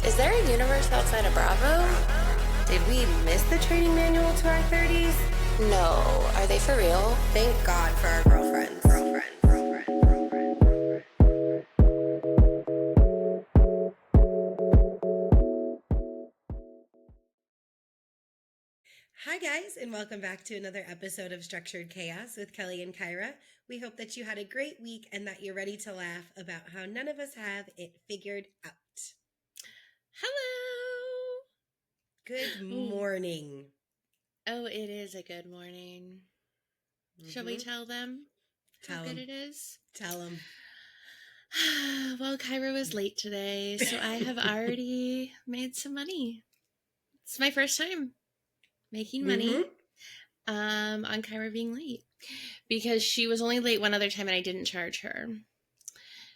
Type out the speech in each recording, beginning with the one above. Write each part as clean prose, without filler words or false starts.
Is there a universe outside of Bravo? Did we miss the training manual to our 30s? No. Are they for real? Thank God for our girlfriends. Hi guys, and welcome back to another episode of Structured Chaos with Kelly and Kyra. We hope that you had a great week and that you're ready to laugh about how none of us have it figured out. Hello. Good morning. Oh, it is a good morning. Shall we tell them how good it is? Tell them. Well, Kyra was late today, so I have already made some money. It's my first time making money on Kyra being late because she was only late one other time and I didn't charge her.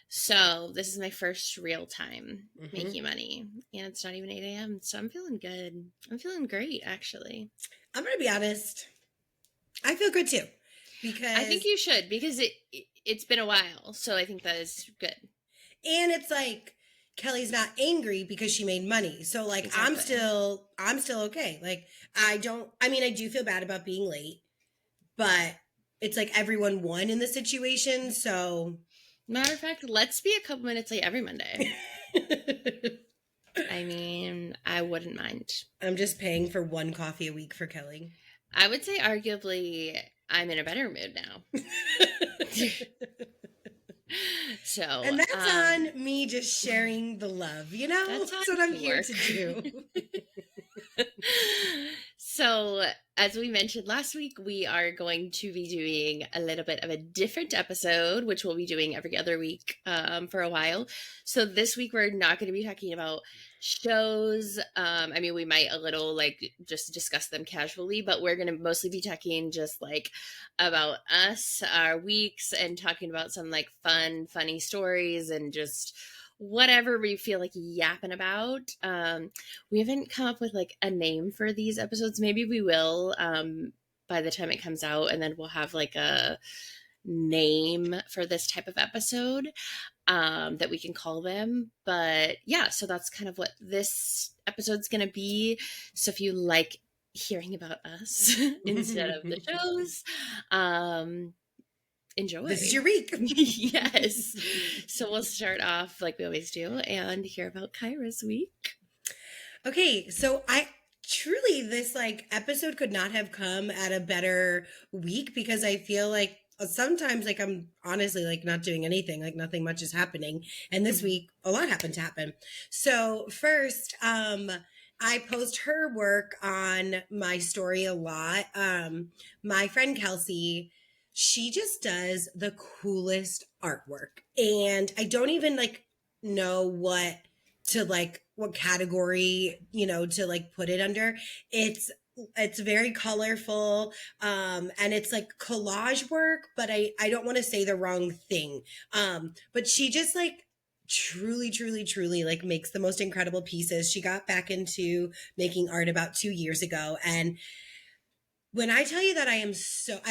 So this is my first real time making money, and it's not even 8 a.m. So I'm feeling good. I'm feeling great, actually. I'm going to be honest. I feel good too. Because I think you should, because it's been a while. So I think that is good. And it's like Kelly's not angry because she made money. So like Exactly. I'm still okay. Like I do feel bad about being late, but it's like everyone won in the situation. So Matter of fact, let's be a couple minutes late every Monday. I mean, I wouldn't mind. I'm just paying for one coffee a week for Kelly. I would say arguably I'm in a better mood now. So, and that's on me just sharing the love, you know? That's what I'm here to do. So, as we mentioned last week, we are going to be doing a little bit of a different episode, which we'll be doing every other week for a while. So this week, we're not going to be talking about shows. I mean, we might a little like just discuss them casually, but we're going to mostly be talking just like about us, our weeks, and talking about some like funny stories and just whatever we feel like yapping about. We haven't come up with like a name for these episodes. Maybe we will by the time it comes out, and then we'll have like a name for this type of episode that we can call them. But yeah, so that's kind of what this episode's gonna be. So if you like hearing about us instead of the shows, enjoy. This is your week. Yes. So we'll start off like we always do and hear about Kyra's week. Okay, so this like episode could not have come at a better week because I feel like sometimes like I'm honestly like not doing anything, like nothing much is happening. And this week a lot happened to happen. So first, I post her work on my story a lot. My friend Kelsey, she just does the coolest artwork. And I don't even like know what category, to like put it under. It's very colorful. And it's like collage work, but I don't want to say the wrong thing. But she just like truly like makes the most incredible pieces. She got back into making art about 2 years ago. And when I tell you that I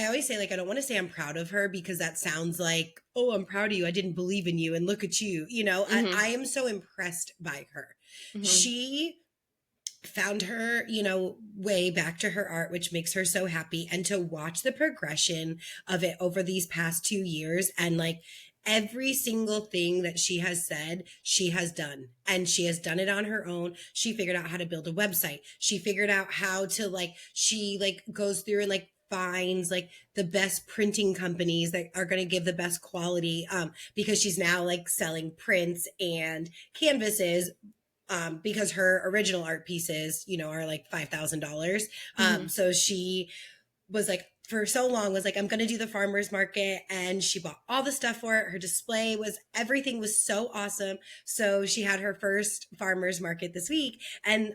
always say like, I don't want to say I'm proud of her because that sounds like, oh, I'm proud of you. I didn't believe in you. And look at you, I am so impressed by her. She found her, way back to her art, which makes her so happy. And to watch the progression of it over these past 2 years and like every single thing that she has said, she has done. And she has done it on her own. She figured out how to build a website. She figured out how to she goes through and finds the best printing companies that are going to give the best quality because she's now selling prints and canvases because her original art pieces, are $5,000. So she was for so long was I'm going to do the farmer's market, and she bought all the stuff for it. Her display everything was so awesome. So she had her first farmer's market this week, and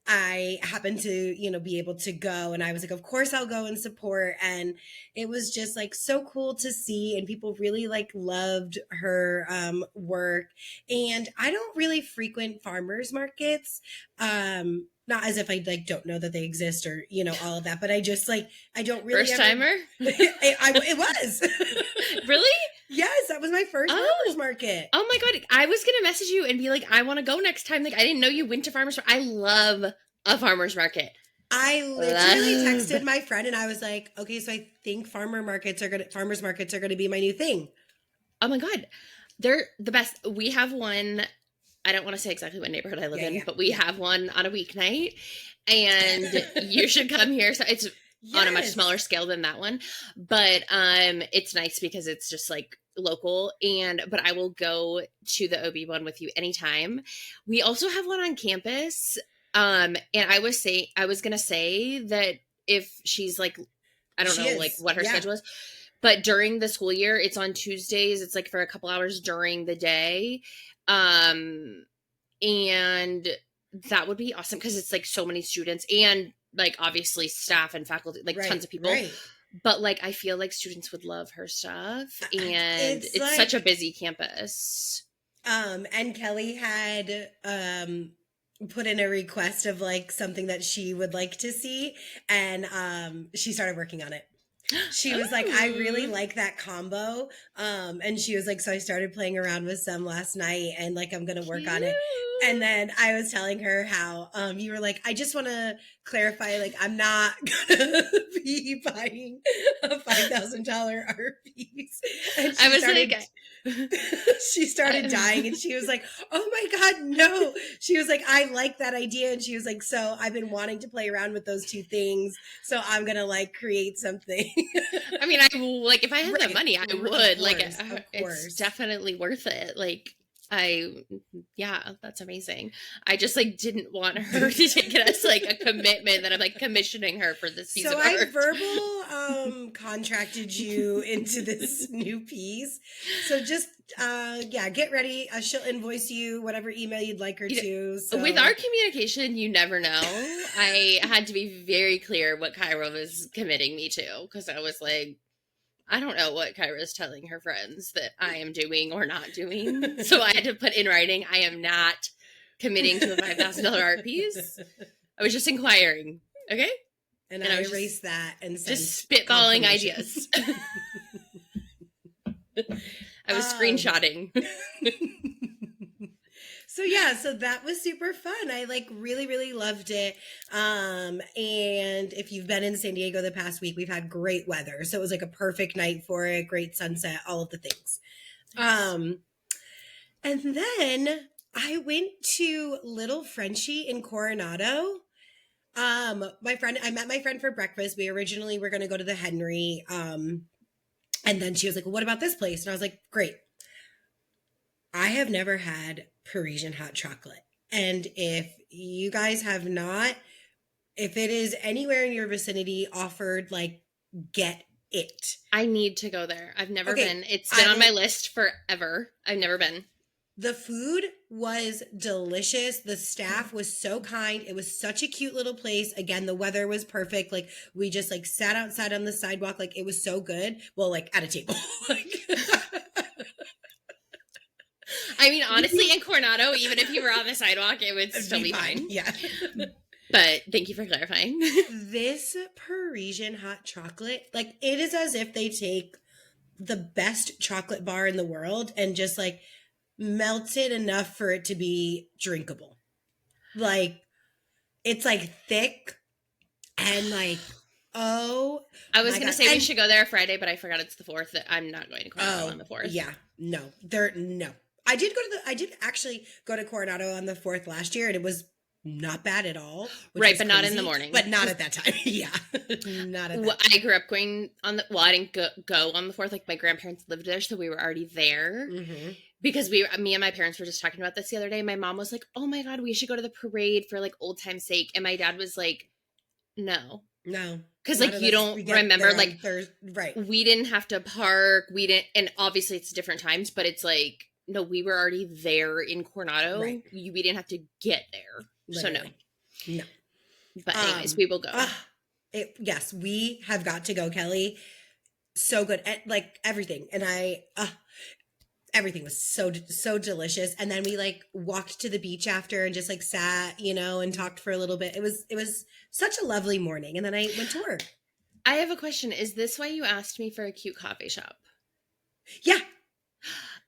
I happened to, be able to go, and I was of course I'll go and support. And it was just so cool to see. And people really loved her work. And I don't really frequent farmers markets. Not as if I don't know that they exist or, all of that, but I just I don't really First timer? It was. Really? Yes, that was my first farmer's market. Oh my God. I was going to message you and be like, I want to go next time. Like, I didn't know you went to farmer's market. I love a farmer's market. I literally texted my friend and I was like, okay, so I think farmers markets are gonna be my new thing. Oh my God. They're the best. We have one. I don't want to say exactly what neighborhood I live in, but we have one on a weeknight, and you should come here. So it's on a much smaller scale than that one, but it's nice because it's just like local. But I will go to the OB one with you anytime. We also have one on campus. And I was gonna say that if she's like, I don't know, like what her schedule is, but during the school year, it's on Tuesdays. It's like for a couple hours during the day. And that would be awesome because it's like so many students and like obviously staff and faculty, like tons of people. Right. But like I feel like students would love her stuff, and it's like, such a busy campus. And Kelly had put in a request of like something that she would like to see, and she started working on it. She was like, I really like that combo. And she was like, so I started playing around with some last night and like, I'm going to work on it. And then I was telling her how, you were like, I just want to clarify, like, I'm not going to be buying a $5,000 art piece. And I was like, she started dying and she was like, oh my God, no. She was like, I like that idea. And she was like, so I've been wanting to play around with those two things. So I'm going to like create something. I mean, I like, if I had the money, I would. Like, it's definitely worth it. Like, that's amazing. I just like didn't want her to get us like a commitment that I'm like commissioning her for this piece of art. So I verbal contracted you into this new piece. So just get ready. She'll invoice you whatever email you'd like her to. So. With our communication, you never know. I had to be very clear what Kyra was committing me to because I was like, I don't know what Kyra is telling her friends that I am doing or not doing. So I had to put in writing, I am not committing to a $5,000 art piece. I was just inquiring. Okay? And I erased that and just spitballing ideas. I was screenshotting. So that was super fun. I like really, really loved it. And if you've been in San Diego the past week, we've had great weather. So it was like a perfect night for it, great sunset, all of the things. Nice. And then I went to Little Frenchie in Coronado. I met my friend for breakfast. We originally were going to go to the Henry. And then she was like, well, what about this place? And I was like, great. I have never had Parisian hot chocolate. And if you guys have not, if it is anywhere in your vicinity offered, like, get it. I need to go there. I've never been. It's been on my list forever. I've never been. The food was delicious. The staff was so kind. It was such a cute little place. Again, the weather was perfect. Like, we just like sat outside on the sidewalk. Like, it was so good. Well, like at a table. I mean, honestly, in Coronado, even if you were on the sidewalk, it would still be fine. Yeah. But thank you for clarifying. This Parisian hot chocolate, like, it is as if they take the best chocolate bar in the world and just like melt it enough for it to be drinkable. Like, it's like thick and like, I was going to say we should go there Friday, but I forgot it's the 4th. That I'm not going to Coronado on the 4th. Yeah. No. I did actually go to Coronado on the 4th last year, and it was not bad at all. Right, but crazy, not in the morning. But not at that time. Yeah. Not at that time. I grew up going on I didn't go on the 4th. Like, my grandparents lived there, so we were already there. Mm-hmm. Because me and my parents were just talking about this the other day. My mom was like, oh my God, we should go to the parade for like old time's sake. And my dad was like, no. Because like you don't remember, like, right. We didn't have to park. We didn't, and obviously it's different times, but it's like, no, we were already there in Coronado. Right. We didn't have to get there. Literally. So no. But anyways, we will go. Yes, we have got to go, Kelly. So good. Like everything. And everything was so delicious. And then we like walked to the beach after and just like sat, and talked for a little bit. It was such a lovely morning. And then I went to work. I have a question. Is this why you asked me for a cute coffee shop? Yeah.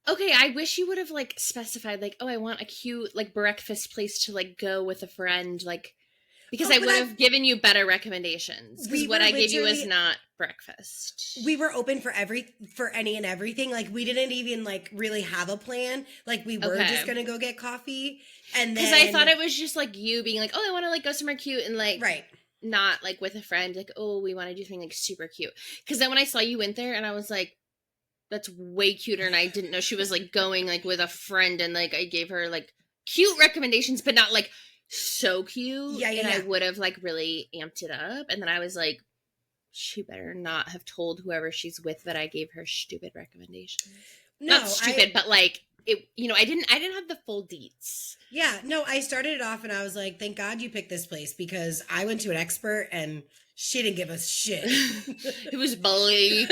Okay, I wish you would have like specified like, oh, I want a cute like breakfast place to like go with a friend, like because Oh, I but would have given you better recommendations. Because we what were I gave you was literally not breakfast. we were open for any and everything. Like we didn't even like really have a plan. Like we were Okay. just gonna go get coffee, and then Because I thought it was just like you being like, oh, I want to like go somewhere cute and like right. not like with a friend, like, oh, we want to do something like super cute. Because then when I saw you went there and I was like, that's way cuter, and I didn't know she was like going like with a friend, and like I gave her like cute recommendations, but not like so cute. Yeah, and yeah. I would have like really amped it up, and then I was like, she better not have told whoever she's with that I gave her stupid recommendations. No, Not stupid, but like it. You know, I didn't have the full deets. Yeah, no, I started it off and I was like, thank God you picked this place because I went to an expert and she didn't give us shit. It was bleak.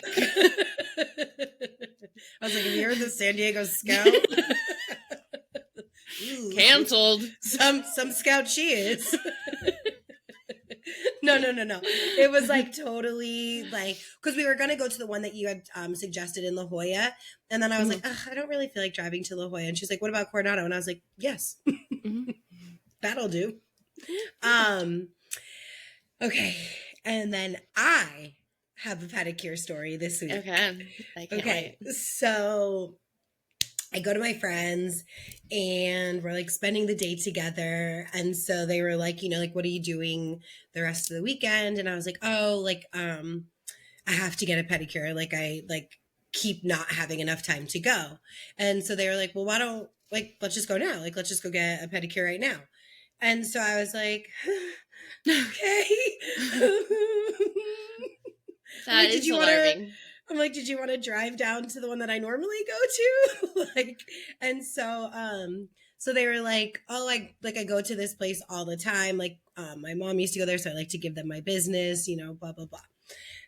I was like, have you heard the San Diego Scout? Ooh, Canceled. Some scout she is. No. It was like totally like, because we were going to go to the one that you had suggested in La Jolla. And then I was like, I don't really feel like driving to La Jolla. And she's like, what about Coronado? And I was like, yes, that'll do. Okay. And then I have a pedicure story this week. Okay. I can't wait. So I go to my friends and we're like spending the day together. And so they were like, you know, like, what are you doing the rest of the weekend? And I was like, oh, like, I have to get a pedicure. Like I like keep not having enough time to go. And so they were like, well, why don't like, let's just go now. Like, let's just go get a pedicure right now. And so I was like, okay. That is alarming. I'm like, did you want to drive down to the one that I normally go to? Like, and so, so they were like, oh, I go to this place all the time. Like, my mom used to go there, so I like to give them my business, you know, blah, blah, blah.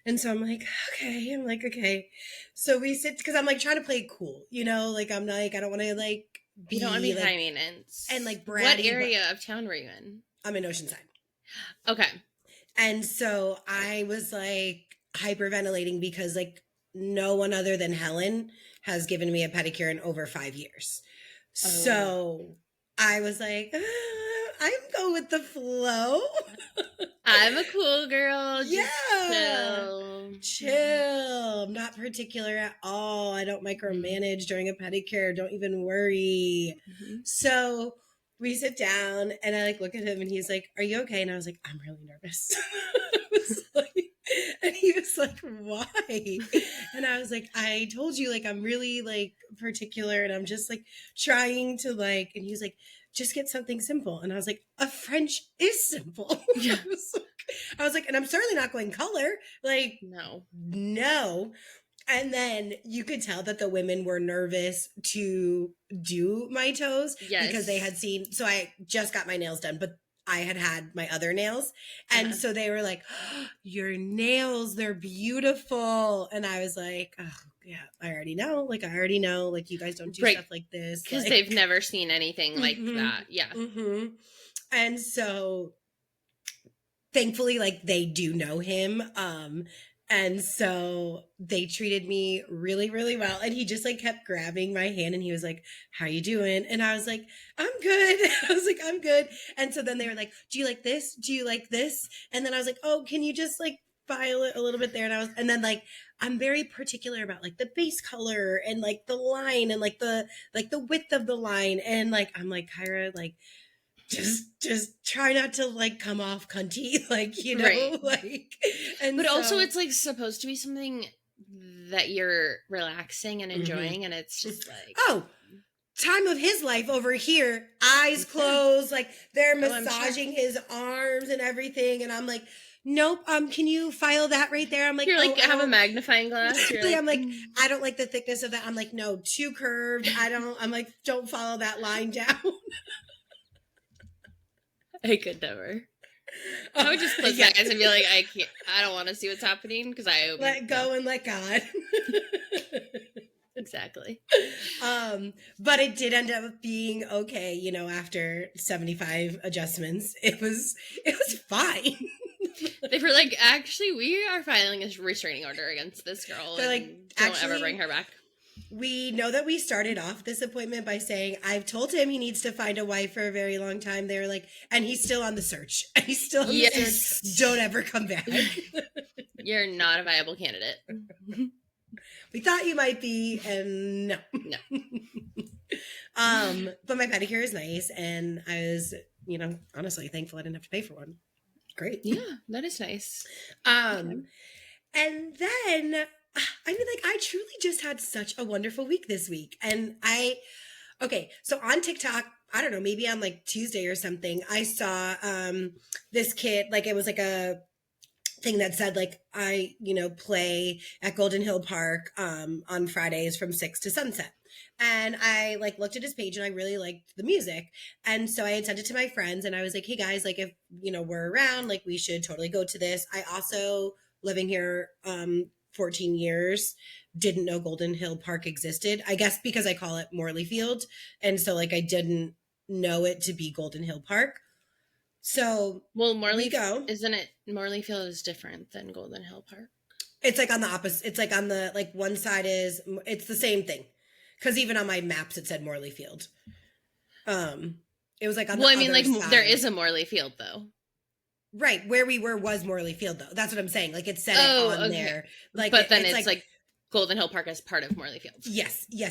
And so I'm like, okay. I'm like, okay. So we sit, because I'm like trying to play cool, you know, like I'm like, I don't want to like be. You don't want to be like, high maintenance. and like bratty. What area of town were you in? I'm in Oceanside. Okay. And so I was like hyperventilating because like no one other than Helen has given me a pedicure in over 5 years. Oh. So I was like, I'm going with the flow. I'm a cool girl. Just chill. Chill. I'm not particular at all. I don't micromanage during a pedicure. Don't even worry. Mm-hmm. So we sit down and I like look at him and he's like, are you okay? And I was like, I'm really nervous. And he was like, why? And I was like, I told you, like, I'm really like particular and I'm just like trying to like, and he was like, just get something simple. And I was like, a French is simple. Yeah. I was like, and I'm certainly not going color. Like, no. And then you could tell that the women were nervous to do my toes because they had seen, so I just got my nails done, but I had my other nails. And so they were like, oh, your nails, they're beautiful. And I was like, oh, yeah, I already know. Like, you guys don't do stuff like this. Because like, they've never seen anything like that. Yeah. Mm-hmm. And so thankfully, like, they do know him. And so they treated me really, really well. And he just like kept grabbing my hand and he was like, how you doing? And I was like, I'm good. I was like, I'm good. And so then they were like, do you like this? Do you like this? And then I was like, oh, can you just like file it a little bit there? And then like, I'm very particular about like the base color and like the line and like the width of the line. And like, I'm like, Kyra, like, just try not to like come off cunty, like, you know, right. Like, and but also it's like supposed to be something that you're relaxing and enjoying, and it's just like, oh, time of his life over here, eyes closed, like they're massaging his arms and everything, and I'm like, nope, can you file that right there? I'm like, you're like, have a magnifying glass. You're like, I'm like, I don't like the thickness of that. I'm like, no, too curved. I'm like, don't follow that line down. I could never. I would just close my eyes and be like, I don't want to see what's happening because I let go and let God. Exactly. But it did end up being okay, you know, after 75 adjustments. It was fine. They were like, actually, we are filing a restraining order against this girl. They're like, don't ever bring her back. we know that we started off this appointment by saying, I've told him he needs to find a wife for a very long time. They were like, and he's still on the search. He's still on the search. Don't ever come back. You're not a viable candidate. We thought you might be, and no. But my pedicure is nice, and I was, honestly thankful I didn't have to pay for one. Great. Yeah, that is nice. And then, I truly just had such a wonderful week this week. And so on TikTok, I don't know, maybe on like Tuesday or something, I saw this kid, like it was like a thing that said like, I, play at Golden Hill Park on Fridays from 6 to sunset. And I like looked at his page and I really liked the music. And so I had sent it to my friends and I was like, hey guys, like if, we're around, like we should totally go to this. I also, living here 14 years, didn't know Golden Hill Park existed. I guess because I call it Morley Field. And so like I didn't know it to be Golden Hill Park. So Morley isn't it? Morley Field is different than Golden Hill Park. It's like on the opposite. It's like on the, like one side it's the same thing. Because even on my maps, it said Morley Field. It was like on the other side. There is a Morley Field, though. Right. Where we were was Morley Field, though. That's what I'm saying. Like, it said it on there. Like, but then it's like Golden Hill Park as part of Morley Field. Yes. Yeah.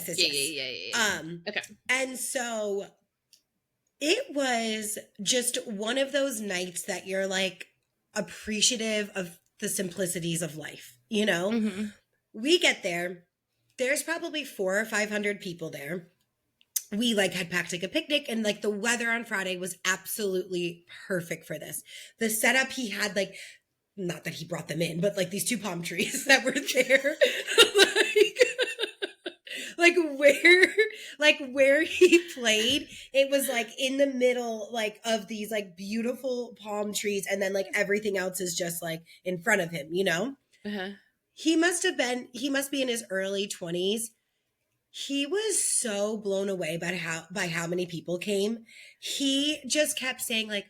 Okay. And so it was just one of those nights that you're, like, appreciative of the simplicities of life, Mm-hmm. We get there. There's probably 400 or 500 people there. We like had packed like a picnic and like the weather on Friday was absolutely perfect for this. The setup he had, like, not that he brought them in, but like these 2 palm trees that were there. where he played, it was like in the middle, like of these like beautiful palm trees. And then like everything else is just like in front of him, Uh-huh. He must be in his early 20s. He was so blown away by how many people came. He just kept saying like,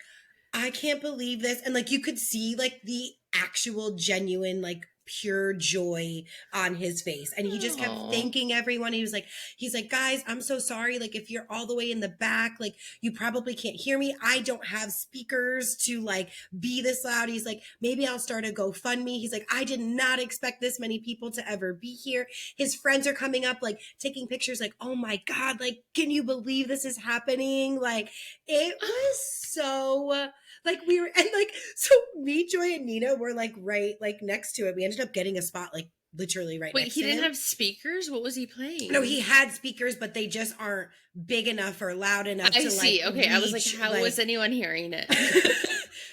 I can't believe this. And like, you could see like the actual genuine, like pure joy on his face. And he just kept thanking everyone. He's like, guys, I'm so sorry. Like if you're all the way in the back, like you probably can't hear me. I don't have speakers to like be this loud. He's like, maybe I'll start a GoFundMe. He's like, I did not expect this many people to ever be here. His friends are coming up, like taking pictures, like, oh my God, like, can you believe this is happening? Like it was so like we were, and like, so me, Joy, and Nina were like right, like next to it. We ended up getting a spot like literally right next to him. Wait, he didn't have speakers? What was he playing? No, he had speakers, but they just aren't big enough or loud enough to see. Like, okay, reach, I was like, how was anyone hearing it?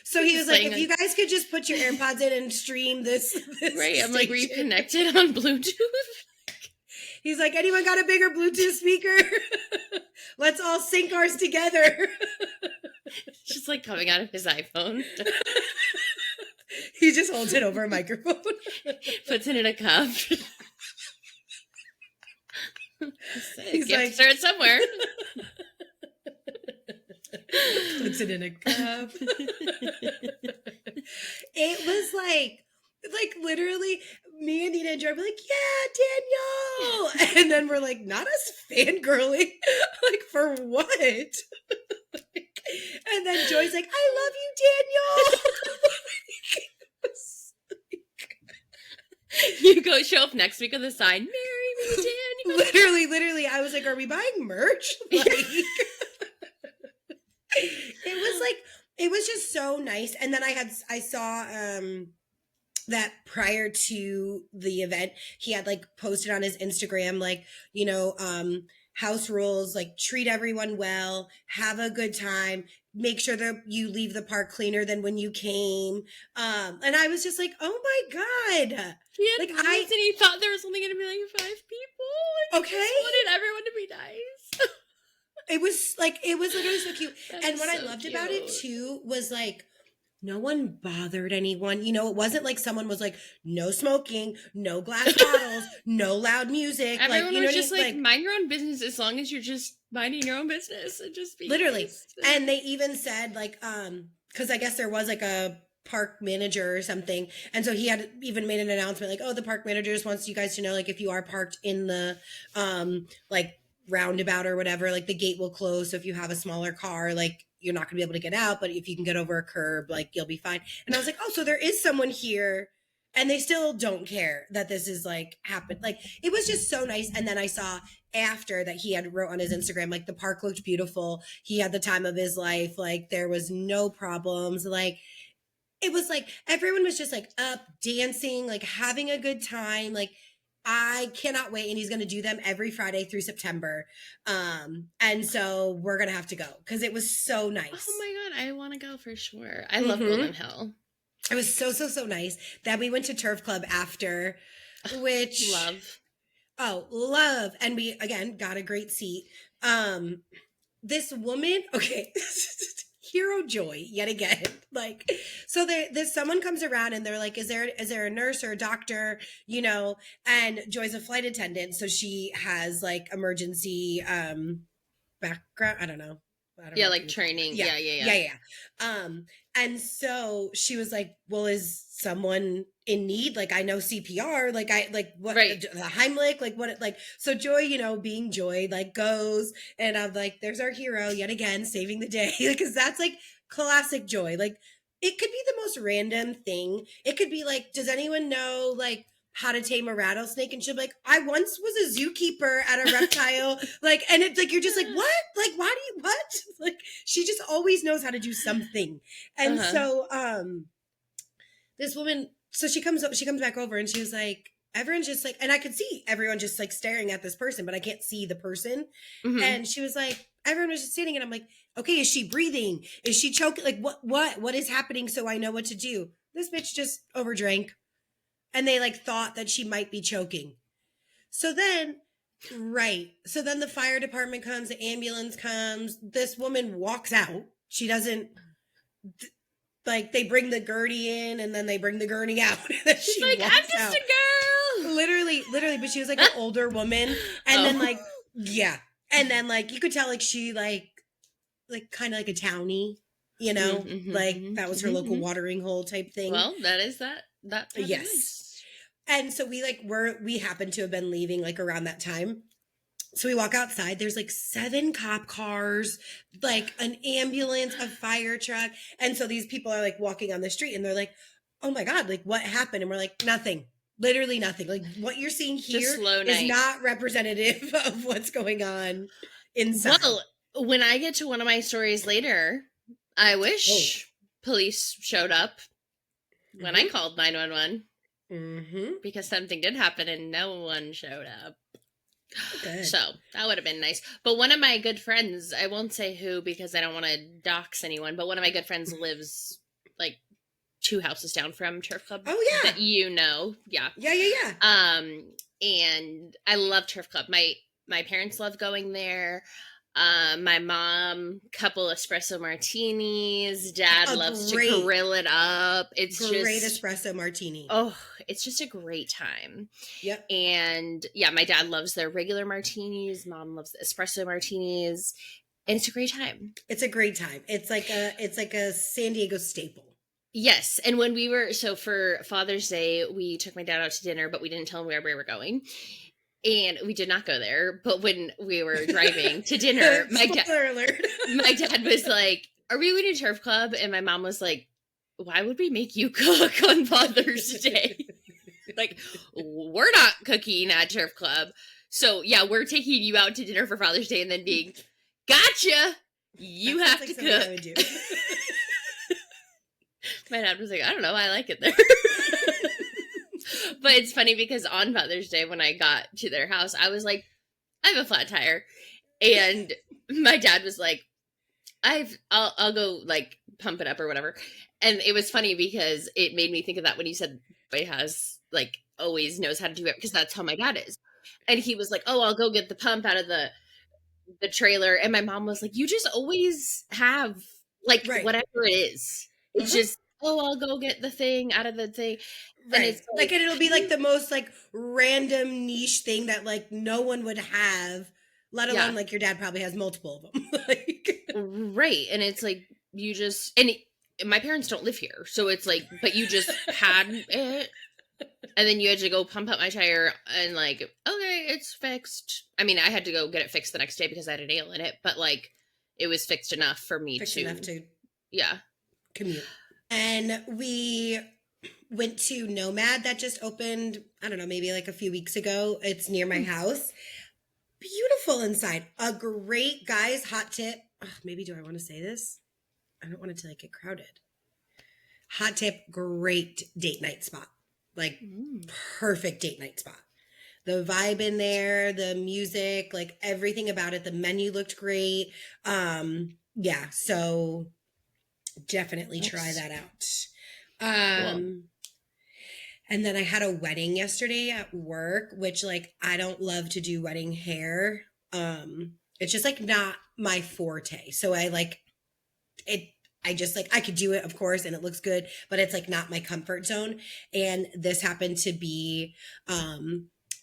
So he was like, if you guys could just put your AirPods in and stream this right, I'm like, were you connected on Bluetooth? He's like, anyone got a bigger Bluetooth speaker? Let's all sync ours together. Just like coming out of his iPhone. He just holds it over a microphone. Puts it in a cup. He's like, start somewhere. Puts it in a cup. It was like literally me and Nina and Joy were like, yeah, Danielle. And then we're like, not us fangirling. Like, for what? And then Joy's like, I love you, Danielle. You go show up next week on the sign, marry me, Danielle. Literally. I was like, are we buying merch? Like, it was just so nice. And then I saw that prior to the event, he had like posted on his Instagram, like, house rules, like treat everyone well, have a good time, make sure that you leave the park cleaner than when you came. And I was just like, oh my God. And he thought there was only going to be like 5 people. And okay. He just wanted everyone to be nice. It was literally so cute. And what I loved cute about it too was like, no one bothered anyone. It wasn't like someone was like, no smoking, no glass bottles, no loud music. Everyone like, was just like, mind your own business as long as you're just minding your own business and just be literally. nice. And they even said like, because I guess there was like a park manager or something. And so he had even made an announcement like, oh, the park manager just wants you guys to know, like, if you are parked in the like roundabout or whatever, like the gate will close. So if you have a smaller car, like you're not gonna be able to get out, but if you can get over a curb, like you'll be fine. And I was like, oh, so there is someone here and they still don't care that this is like happened. Like it was just so nice. And then I saw after that he had wrote on his Instagram, like the park looked beautiful. He had the time of his life. Like there was no problems. Like it was like everyone was just like up dancing, like having a good time. Like I cannot wait. And he's going to do them every Friday through September. And so we're going to have to go because it was so nice. Oh my God. I want to go for sure. I love Golden Hill. It was so nice. Then we went to Turf Club after, which love. And we, again, got a great seat. This woman, okay. Hero joy yet again. Like, so there's someone comes around and they're like, is there a nurse or a doctor, you know? And Joy's a flight attendant. So she has like emergency, background. I don't know. Yeah. Like training. Yeah. And so she was like, well, is someone in need? Like, I know CPR, like what, the Heimlich, like what, like, so Joy, you know, being Joy, like goes and I'm like, there's our hero yet again, saving the day. Because that's like classic Joy. Like it could be the most random thing. It could be like, does anyone know like how to tame a rattlesnake? And she'll be like, I once was a zookeeper at a reptile. Like, and it's like, you're just like, what? Like, why do you, what? Like, she just always knows how to do something. And so, this woman, so she comes back over and she was like, everyone's just like, and I could see everyone just like staring at this person, but I can't see the person. And she was like, everyone was just standing and I'm like, okay, is she breathing? Is she choking? Like what is happening? So I know what to do. This bitch just overdrank. And they like thought that she might be choking. So then the fire department comes, the ambulance comes, this woman walks out. She doesn't, like they bring the gurney in and then they bring the gurney out. And she's like, I'm just out. A girl. Literally, but she was like an older woman. And then like, yeah. And then like, you could tell like she like kind of like a townie, you know, like that was her local watering hole type thing. Well, that is that. Yes. Nice. And so we happened to have been leaving like around that time. So we walk outside, there's like 7 cop cars, like an ambulance, a fire truck. And so these people are like walking on the street and they're like, oh my God, like what happened? And we're like, nothing, literally nothing. Like what you're seeing here is not representative of what's going on inside. Well, when I get to one of my stories later, I wish police showed up when I called 911. Because something did happen and no one showed up. Good. So that would have been nice. But one of my good friends, I won't say who because I don't want to dox anyone, but one of my good friends lives like 2 houses down from Turf Club. Oh yeah. That you know. Yeah. Yeah. And I love Turf Club. My parents love going there. My mom, couple espresso martinis. Dad loves to grill it up. It's great espresso martini. Oh, it's just a great time. Yep. And yeah, my dad loves their regular martinis. Mom loves the espresso martinis. And it's a great time. It's a great time. It's like a San Diego staple. Yes. And when so for Father's Day, we took my dad out to dinner, but we didn't tell him where we were going. And we did not go there, but when we were driving to dinner, my dad was like, are we going to Turf Club? And my mom was like, why would we make you cook on Father's Day? Like, we're not cooking at Turf Club. So yeah, we're taking you out to dinner for Father's Day and then being, gotcha, you have to cook. My dad was like, I don't know, I like it there. But it's funny because on Father's Day, when I got to their house, I was like, I have a flat tire. And my dad was like, I'll go like pump it up or whatever. And it was funny because it made me think of that when you said boy has like always knows how to do it because that's how my dad is. And he was like, oh, I'll go get the pump out of the trailer. And my mom was like, you just always have like whatever it is. It's just, oh, I'll go get the thing out of the thing. Right. And it's like, and it'll be like the most like random niche thing that like no one would have, let alone like your dad probably has multiple of them. Like, right. And it's like, you just, and my parents don't live here. So it's like, but you just had it. And then you had to go pump up my tire and like, okay, it's fixed. I mean, I had to go get it fixed the next day because I had a nail in it, but like it was fixed enough for me yeah. Commute. And we went to Nomad that just opened, I don't know, maybe like a few weeks ago. It's near my house. Beautiful inside. A great, guys, hot tip. Ugh, maybe do I want to say this? I don't want it to like get crowded. Hot tip, great date night spot. Like perfect date night spot. The vibe in there, the music, like everything about it. The menu looked great. Yeah, so definitely try that out. Cool. And then I had a wedding yesterday at work, which like I don't love to do wedding hair. It's just like not my forte. So I like it. I just like, I could do it, of course, and it looks good, but it's like not my comfort zone. And this happened to be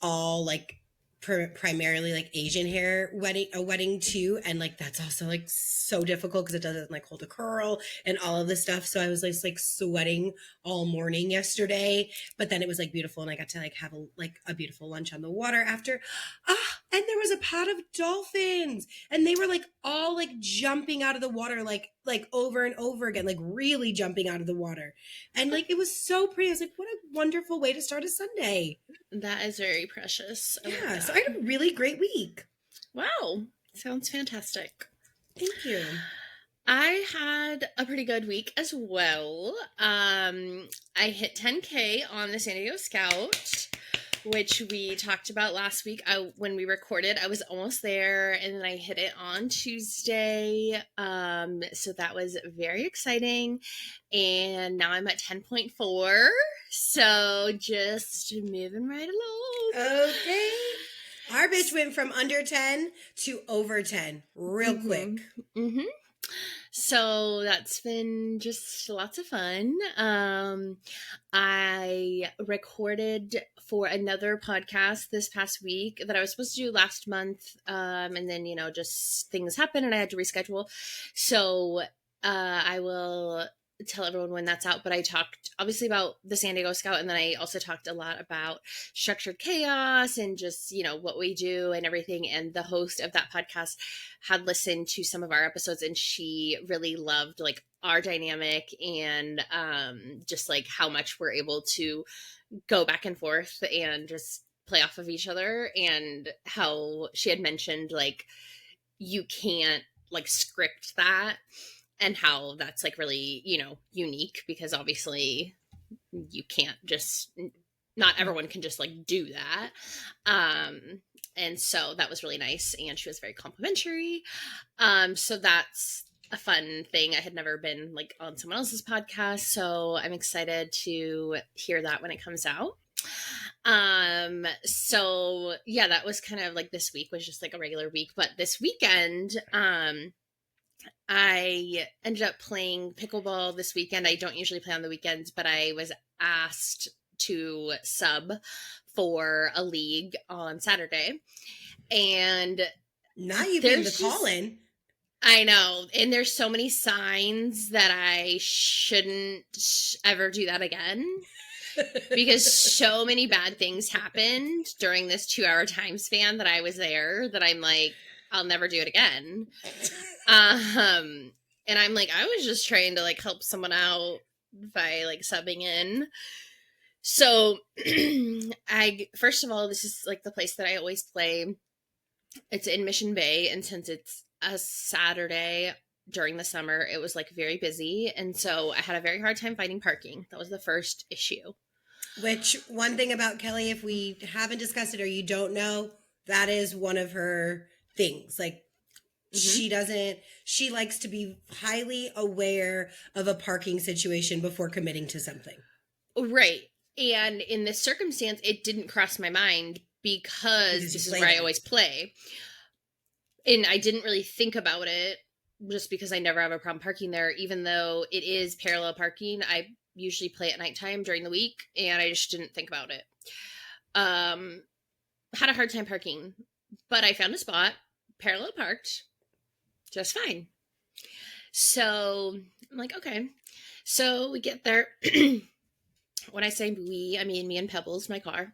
all like primarily like Asian hair wedding too. And like, that's also like so difficult because it doesn't like hold a curl and all of this stuff. So I was just like sweating all morning yesterday, but then it was like beautiful. And I got to like have a beautiful lunch on the water after. And there was a pod of dolphins and they were like all like jumping out of the water, like over and over again, like really jumping out of the water. And like, it was so pretty. I was like, what a wonderful way to start a Sunday. That is very precious. Yeah. So I had a really great week. Wow. Sounds fantastic. Thank you. I had a pretty good week as well. I hit 10K on the San Diego Scout, which we talked about last week. When we recorded, I was almost there, and then I hit it on Tuesday. So that was very exciting. And now I'm at 10.4. So just moving right along. Okay. Our bitch went from under 10 to over 10 real quick. Mm-hmm. So that's been just lots of fun. I recorded for another podcast this past week that I was supposed to do last month. And then, just things happened and I had to reschedule. So I will tell everyone when that's out, but I talked obviously about the San Diego Scout, and then I also talked a lot about structured chaos and just what we do and everything. And the host of that podcast had listened to some of our episodes, and she really loved like our dynamic and just like how much we're able to go back and forth and just play off of each other, and how she had mentioned like you can't like script that, and how that's like really, unique, because obviously you can't just, not everyone can just like do that. And so that was really nice. And she was very complimentary. So that's a fun thing. I had never been like on someone else's podcast. So I'm excited to hear that when it comes out. So yeah, that was kind of like, this week was just like a regular week, but this weekend, I ended up playing pickleball this weekend. I don't usually play on the weekends, but I was asked to sub for a league on Saturday. And now you've been the call-in. I know. And there's so many signs that I shouldn't ever do that again. Because so many bad things happened during this 2-hour time span that I was there that I'm like, I'll never do it again. And I'm like, I was just trying to like help someone out by like subbing in. So first of all, this is like the place that I always play. It's in Mission Bay. And since it's a Saturday during the summer, it was like very busy. And so I had a very hard time finding parking. That was the first issue. Which, one thing about Kelly, if we haven't discussed it or you don't know, that is one of her things. Like, she likes to be highly aware of a parking situation before committing to something. Right. And in this circumstance, it didn't cross my mind because this is where I always play. And I didn't really think about it just because I never have a problem parking there, even though it is parallel parking. I usually play at nighttime during the week, and I just didn't think about it. Had a hard time parking, but I found a spot, parallel parked, just fine. So I'm like, okay. So we get there. When I say we, I mean me and Pebbles, my car.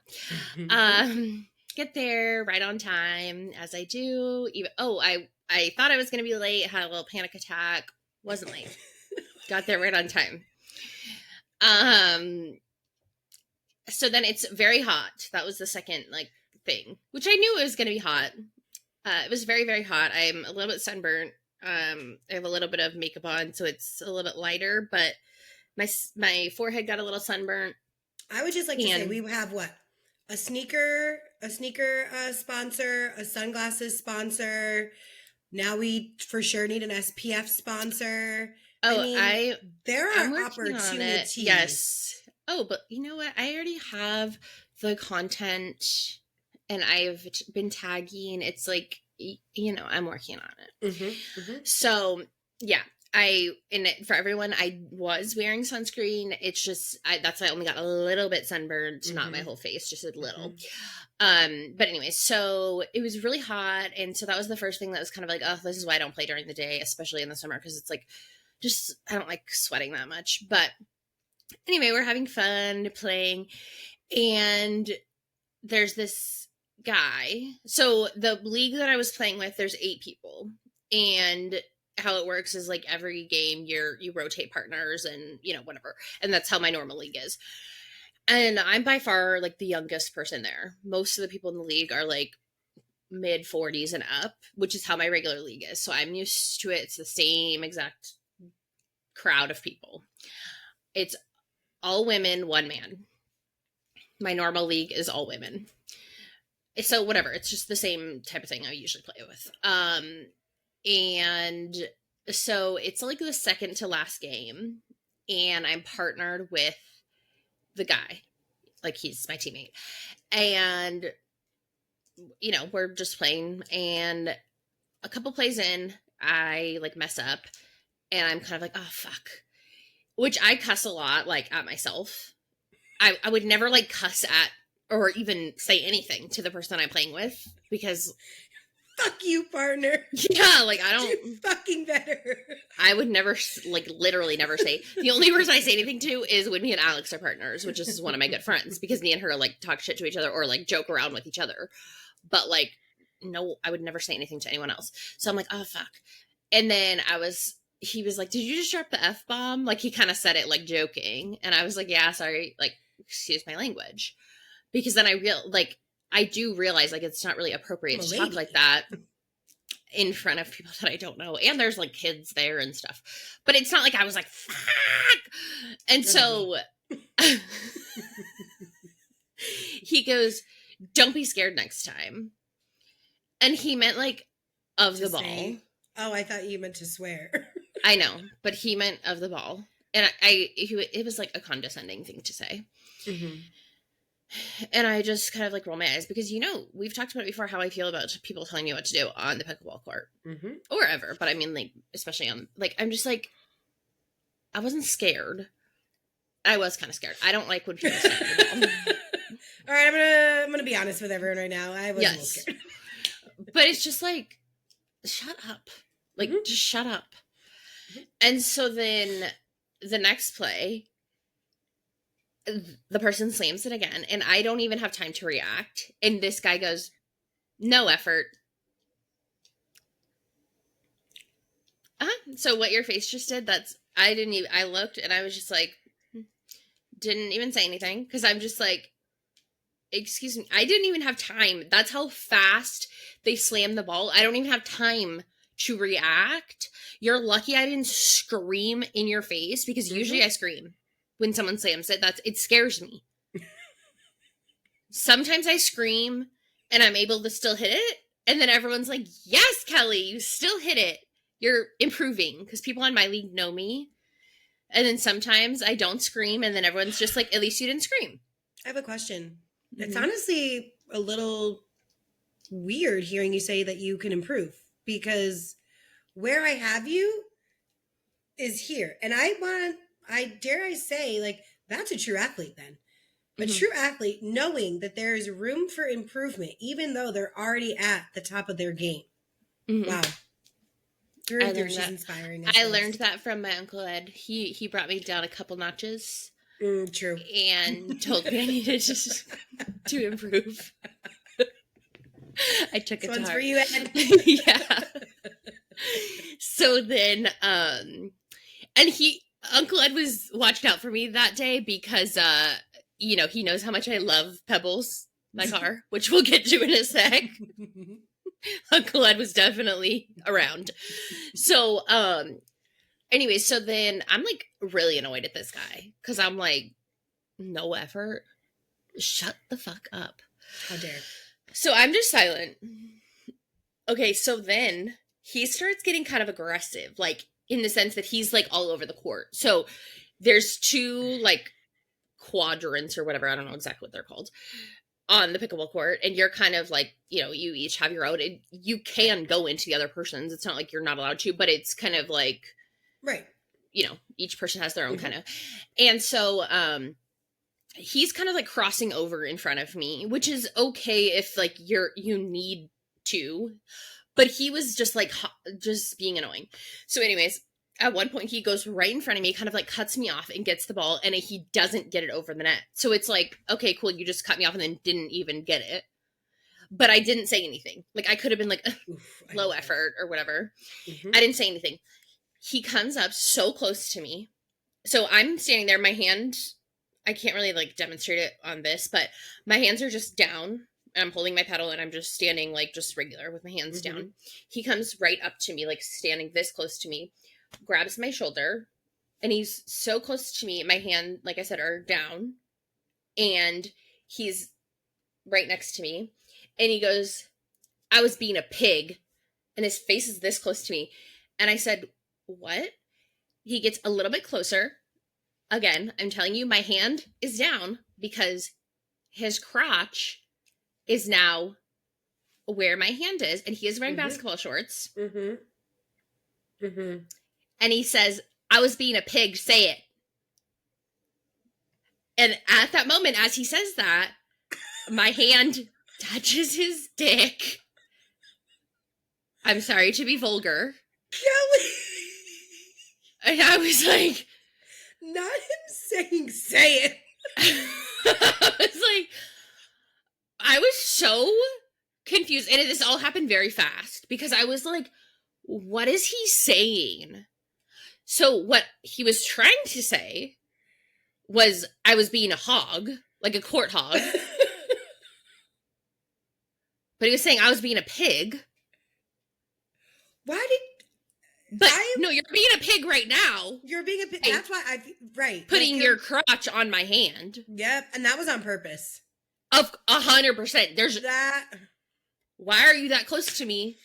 Get there right on time, as I do. I thought I was going to be late, had a little panic attack. Wasn't late. Got there right on time. So then it's very hot. That was the second, thing, which I knew it was going to be hot. It was very, very hot. I'm a little bit sunburnt. I have a little bit of makeup on, so it's a little bit lighter, but my forehead got a little sunburnt. I would just like to say we have what? A sneaker sponsor, a sunglasses sponsor. Now we for sure need an SPF sponsor. There are opportunities. Yes. Oh, but you know what? I already have the content and I've been tagging. It's like, I'm working on it. Mm-hmm, mm-hmm. So yeah, for everyone, I was wearing sunscreen. It's just, that's why I only got a little bit sunburned, mm-hmm. Not my whole face, just a little. Mm-hmm. But anyway, so it was really hot. And so that was the first thing that was kind of like, oh, this is why I don't play during the day, especially in the summer. Cause it's like, I don't like sweating that much. But anyway, we're having fun playing. And there's this guy. So the league that I was playing with, there's 8 people. And how it works is like every game you rotate partners and whatever, and that's how my normal league is. And I'm by far like the youngest person there. Most of the people in the league are like mid 40s and up, which is how my regular league is, so I'm used to it. It's the same exact crowd of people. It's all women, 1 man. My normal league is all women, so whatever, it's just the same type of thing I usually play with. And so it's like the second to last game, and I'm partnered with the guy, like he's my teammate, and we're just playing, and a couple plays in, I like mess up, and I'm kind of like, oh fuck, which I cuss a lot, like at myself. I would never like cuss at or even say anything to the person I'm playing with, because fuck you, partner. Yeah, like I don't. Do fucking better. I would never, like, literally never say. The only person I say anything to is when me and Alex are partners, which is one of my good friends, because me and her like talk shit to each other or like joke around with each other. But like, no, I would never say anything to anyone else. So I'm like, oh fuck. And then he was like, did you just drop the F-bomb? Like he kind of said it like joking, and I was like, yeah, sorry, like excuse my language, because then I do realize like it's not really appropriate to talk like that in front of people that I don't know. And there's like kids there and stuff. But it's not like I was like, fuck. And so he goes, don't be scared next time. And he meant like of the ball. Oh, I thought you meant to swear. I know, but he meant of the ball. And it was like a condescending thing to say. Mm-hmm. And I just kind of like roll my eyes, because we've talked about it before, how I feel about people telling me what to do on the pickleball court, mm-hmm. or ever. But I mean, like, especially on, like, I'm just like, I wasn't scared. I was kind of scared. I don't like when people say the ball. All right, I'm gonna be honest with everyone right now. I was a little scared. But it's just like, shut up. Like, mm-hmm. Just shut up. Mm-hmm. And so then the next play, the person slams it again, and I don't even have time to react. And this guy goes, no effort. So what your face just did, I looked, and I was just like, didn't even say anything, because I'm just like, excuse me, I didn't even have time. That's how fast they slammed the ball. I don't even have time to react. You're lucky I didn't scream in your face, because mm-hmm. usually I scream when someone slams it. It scares me. Sometimes I scream and I'm able to still hit it, and then everyone's like, yes, Kelly, you still hit it. You're improving, because people on my league know me. And then sometimes I don't scream, and then everyone's just like, at least you didn't scream. I have a question. Mm-hmm. It's honestly a little weird hearing you say that you can improve, because where I have you is here. And dare I say, like, that's a true athlete then. A mm-hmm. true athlete, knowing that there is room for improvement, even though they're already at the top of their game. Mm-hmm. Wow. Through and through, she's inspiring us. I learned that from my Uncle Ed. He brought me down a couple notches. True. And told me I needed to improve. I took it to heart. For you, Ed. Yeah. So then, Uncle Ed was watching out for me that day because, he knows how much I love Pebbles, my car, which we'll get to in a sec. Uncle Ed was definitely around. So, anyway, so then I'm like really annoyed at this guy because I'm like, no effort. Shut the fuck up. How dare. So I'm just silent. Okay, so then he starts getting kind of aggressive, like in the sense that he's like all over the court. So there's two like quadrants or whatever, I don't know exactly what they're called, on the pickleball court, and you're kind of like, you each have your own, and you can go into the other person's. It's not like you're not allowed to, but it's kind of like, right, each person has their own kind of. And so he's kind of like crossing over in front of me, which is okay if like you need to, but he was just like just being annoying. So anyways, at one point he goes right in front of me, kind of like cuts me off and gets the ball, and he doesn't get it over the net. So it's like, okay, cool, you just cut me off and then didn't even get it. But I didn't say anything. Like I could have been like, low effort or whatever. Mm-hmm. I didn't say anything. He comes up so close to me. So I'm standing there, my hand, I can't really like demonstrate it on this, but my hands are just down. I'm holding my pedal and I'm just standing like just regular with my hands down. He comes right up to me, like standing this close to me, grabs my shoulder, and he's so close to me. My hand, like I said, are down, and he's right next to me. And he goes, I was being a pig. And his face is this close to me. And I said, what? He gets a little bit closer. Again, I'm telling you, my hand is down because his crotch is now where my hand is. And he is wearing basketball shorts. And he says, I was being a pig, say it. And at that moment, as he says that, my hand touches his dick. I'm sorry to be vulgar. Kelly! And I was like... Not him saying, say it. I was like... I was so confused. And this all happened very fast. Because I was like, what is he saying? So what he was trying to say was I was being a hog. Like a court hog. But he was saying I was being a pig. But no, you're being a pig right now. You're being a pig. That's why right. Putting your crotch on my hand. Yep. And that was on purpose. Of 100%. There's that. Why are you that close to me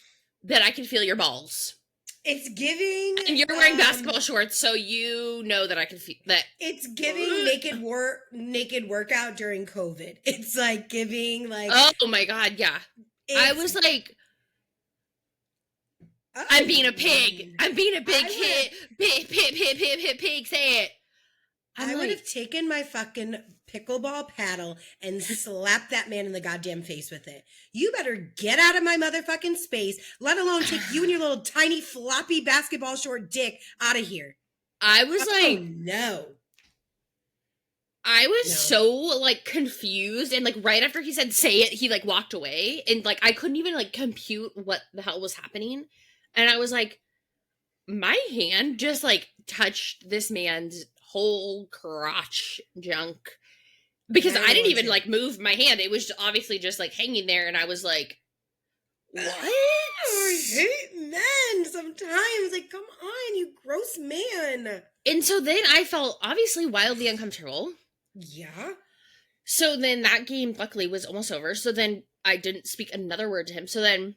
that I can feel your balls? It's giving. And you're wearing basketball shorts, so you know that I can feel that. It's giving naked workout during COVID. It's like giving like. Oh my God, yeah. I was like, I'm being a pig. I'm being a big hit. Pig, say it. I would have taken my fucking pickleball paddle and slapped that man in the goddamn face with it. You better get out of my motherfucking space, let alone take you and your little tiny floppy basketball short dick out of here. I was like, no. I was so like confused, and like right after he said say it, he like walked away, and like I couldn't even like compute what the hell was happening. And I was like, my hand just like touched this man's whole crotch junk. Because I didn't even like move my hand. It was obviously just like hanging there, and I was like, what? I hate men sometimes. Like, come on, you gross man. And so then I felt obviously wildly uncomfortable. Yeah. So then that game luckily was almost over. So then I didn't speak another word to him. So then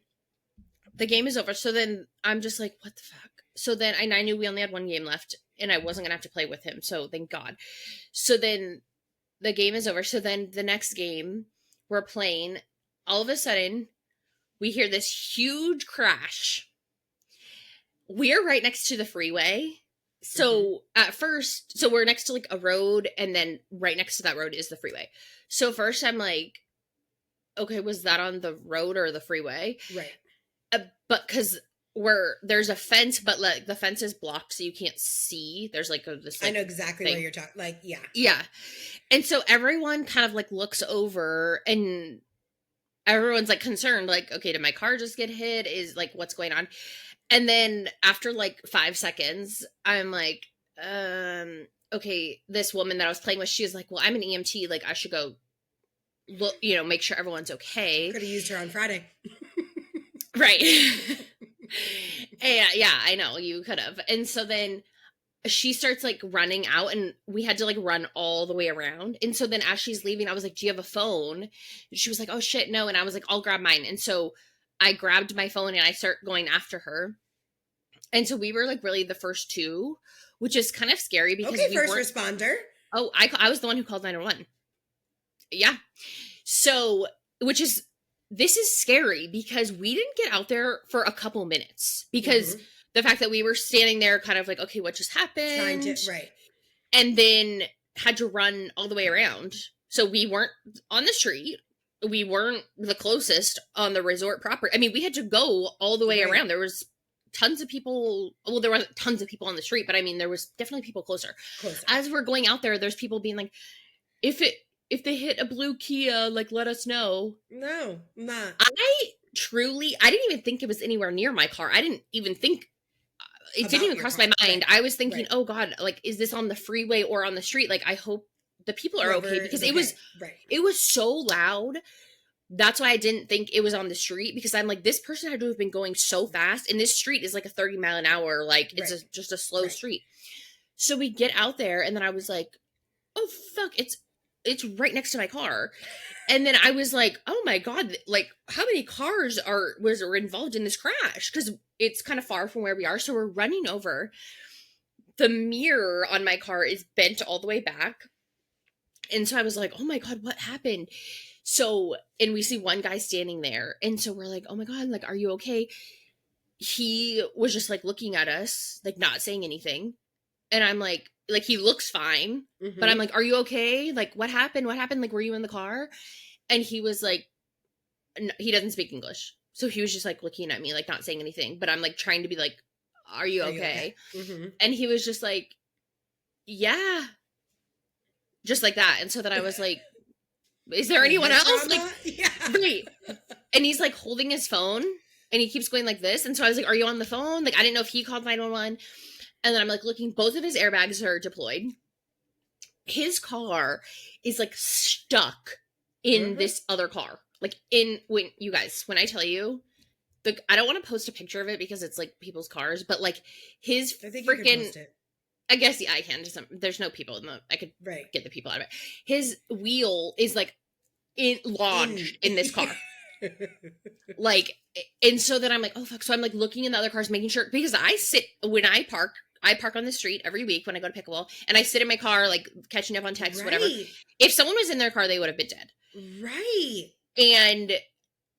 the game is over. So then I'm just like, what the fuck? So then I knew we only had one game left, and I wasn't going to have to play with him. So thank God. So then the game is over. So then the next game we're playing, all of a sudden we hear this huge crash. We're right next to the freeway. So at first, so we're next to like a road, and then right next to that road is the freeway. So first I'm like, okay, was that on the road or the freeway? Right. But because where there's a fence, but like the fence is blocked so you can't see. There's like this like, I know exactly thing. what you're talking. Like, yeah. Yeah. And so everyone kind of like looks over and everyone's like concerned, like, okay, did my car just get hit? Is like, what's going on? And then after like 5 seconds, I'm like, okay, this woman that I was playing with, she was like, well, I'm an EMT. Like, I should go look, make sure everyone's okay. Could have used her on Friday. Right. Yeah, I know you could have. And so then she starts like running out and we had to like run all the way around. And so then as she's leaving, I was like, do you have a phone? And she was like, oh shit, no. And I was like, I'll grab mine. And so I grabbed my phone and I start going after her. And so we were like really the first two, which is kind of scary because okay, first responder. Oh, I was the one who called 911. Yeah. So, this is scary because we didn't get out there for a couple minutes because the fact that we were standing there kind of like, okay, what just happened? Right. And then had to run all the way around. So we weren't on the street. We weren't the closest on the resort property. I mean, we had to go all the way around. There was tons of people. Well, there wasn't tons of people on the street, but I mean, there was definitely people closer. As we're going out there, there's people being like, if they hit a blue Kia, like, let us know. No, not. I didn't even think it was anywhere near my car. I didn't even think, it didn't even cross my mind. Right. I was thinking, oh God, like, is this on the freeway or on the street? Like, I hope the people are okay because it was so loud. That's why I didn't think it was on the street because I'm like, this person had to have been going so fast and this street is like a 30 mile an hour. Like it's just a slow street. So we get out there and then I was like, oh fuck, it's right next to my car. And then I was like, oh my God, like how many cars were involved in this crash? Because it's kind of far from where we are. So we're running over. The mirror on my car is bent all the way back. And so I was like, oh my God, what happened? So, and we see one guy standing there. And so we're like, oh my God, like, are you okay? He was just like looking at us, like not saying anything. And I'm like he looks fine, but I'm like, are you okay? Like, what happened? What happened? Like, were you in the car? And he was like, no, he doesn't speak English. So he was just like looking at me, like not saying anything, but I'm like trying to be like, are you okay? And he was just like, yeah, just like that. And so then I was like, is there anyone else? Like, right. And he's like holding his phone and he keeps going like this. And so I was like, are you on the phone? Like, I didn't know if he called 911. And then I'm like looking, both of his airbags are deployed. His car is like stuck in this other car. Like when I tell you, I don't want to post a picture of it because it's like people's cars, but like his freaking, I guess, yeah, I can. There's no people I could get the people out of it. His wheel is like lodged in this car. Like, and so then I'm like, oh fuck. So I'm like looking in the other cars, making sure, because when I park on the street every week when I go to pickleball, and I sit in my car, like catching up on texts, whatever. If someone was in their car, they would have been dead. Right. And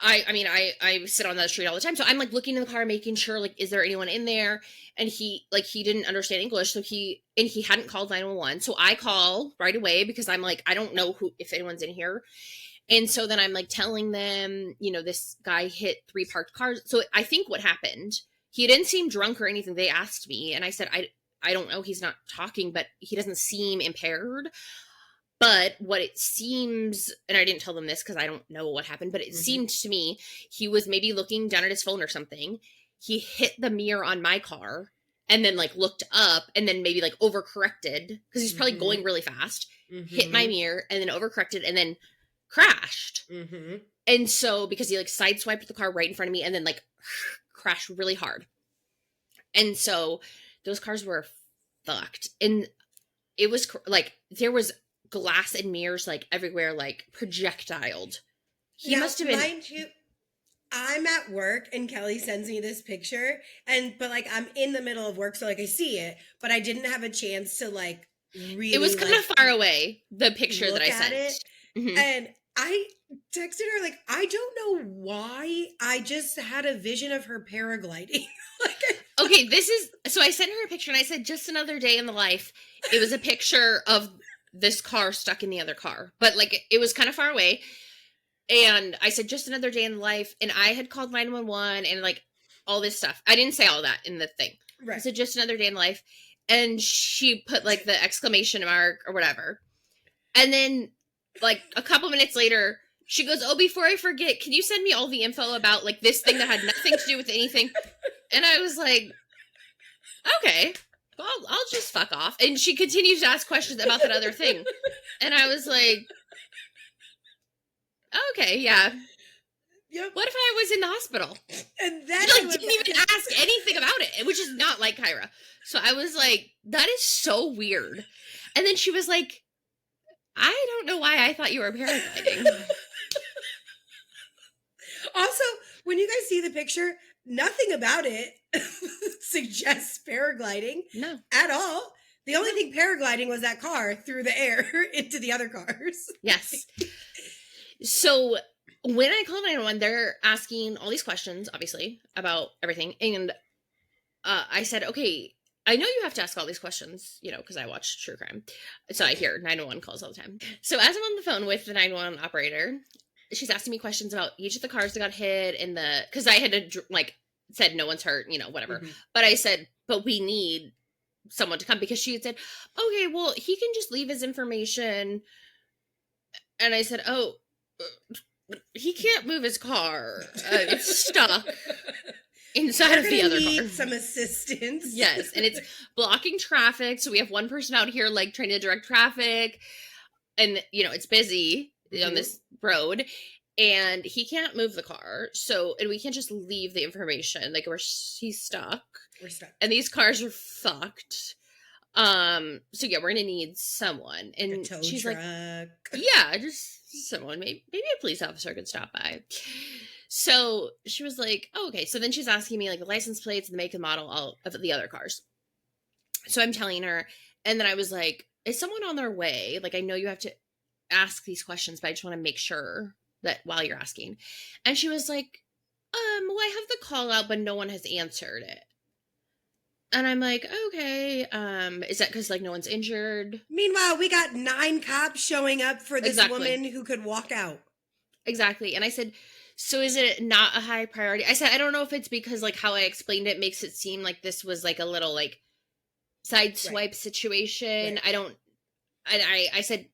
I sit on the street all the time. So I'm like looking in the car, making sure, like, is there anyone in there? And he didn't understand English. So he hadn't called 911. So I call right away because I'm like, I don't know if anyone's in here. And so then I'm like telling them, this guy hit 3 parked cars. So I think what happened, he didn't seem drunk or anything. They asked me and I said, I don't know. He's not talking, but he doesn't seem impaired. But what it seems, and I didn't tell them this because I don't know what happened, but it seemed to me he was maybe looking down at his phone or something. He hit the mirror on my car and then like looked up and then maybe like overcorrected because he's probably going really fast, hit my mirror and then overcorrected and then crashed. And so because he like sideswiped the car right in front of me and then like crashed really hard. And so those cars were fucked. And it was like, there was glass and mirrors like everywhere, like projectiled. He must have been. Mind you, I'm at work and Kelly sends me this picture, but like I'm in the middle of work, so like I see it, but I didn't have a chance to like really. It was kind of far away. The picture that I sent, and I texted her like, I don't know why, I just had a vision of her paragliding. Okay, so I sent her a picture and I said, just another day in the life. It was a picture of this car stuck in the other car, but like it was kind of far away. And I said, just another day in life. And I had called 911 and like all this stuff. I didn't say all that in the thing. Right. I said, just another day in life. And she put like the exclamation mark or whatever. And then like a couple minutes later, she goes, oh, before I forget, can you send me all the info about like this thing that had nothing to do with anything? And I was like, okay, well, I'll just fuck off. And she continues to ask questions about that other thing. And I was like, okay, yeah. Yep. What if I was in the hospital? And then She like, didn't even ask anything about it, which is not like Kyra. So I was like, that is so weird. And then she was like, I don't know why I thought you were paragliding. Also, when you guys see the picture, nothing about it suggests paragliding. No. At all. The only thing paragliding was that car through the air into the other cars. Yes. So when I called 911, they're asking all these questions, obviously, about everything. And I said, okay, I know you have to ask all these questions, you know, because I watch true crime. So I hear 911 calls all the time. So as I'm on the phone with the 911 operator, she's asking me questions about each of the cars that got hit and because I had to, like, said no one's hurt, you know, whatever. Mm-hmm. But I said, but we need someone to come, because she had said, okay, well, he can just leave his information. And I said, oh, he can't move his car. It's stuck inside of the other car. Some assistance. Yes, and it's blocking traffic. So we have one person out here like trying to direct traffic, and you know it's busy on this road, and he can't move the car. So, and we can't just leave the information. Like he's stuck. We're stuck, and these cars are fucked. So yeah, we're gonna need someone, and a tow she's truck. like, yeah, just someone. Maybe a police officer could stop by. So she was like, oh, okay. So then she's asking me like the license plates and the make and model all of the other cars. So I'm telling her, and then I was like, is someone on their way? Like, I know you have to ask these questions, but I just want to make sure that while you're asking. And she was like, well, I have the call out, but no one has answered it. And I'm like, okay, is that because like no one's injured? Meanwhile, we got 9 cops showing up for this woman who could walk out. Exactly. And I said, so is it not a high priority? I said, I don't know if it's because like how I explained it makes it seem like this was like a little like side swipe situation. Right. I said,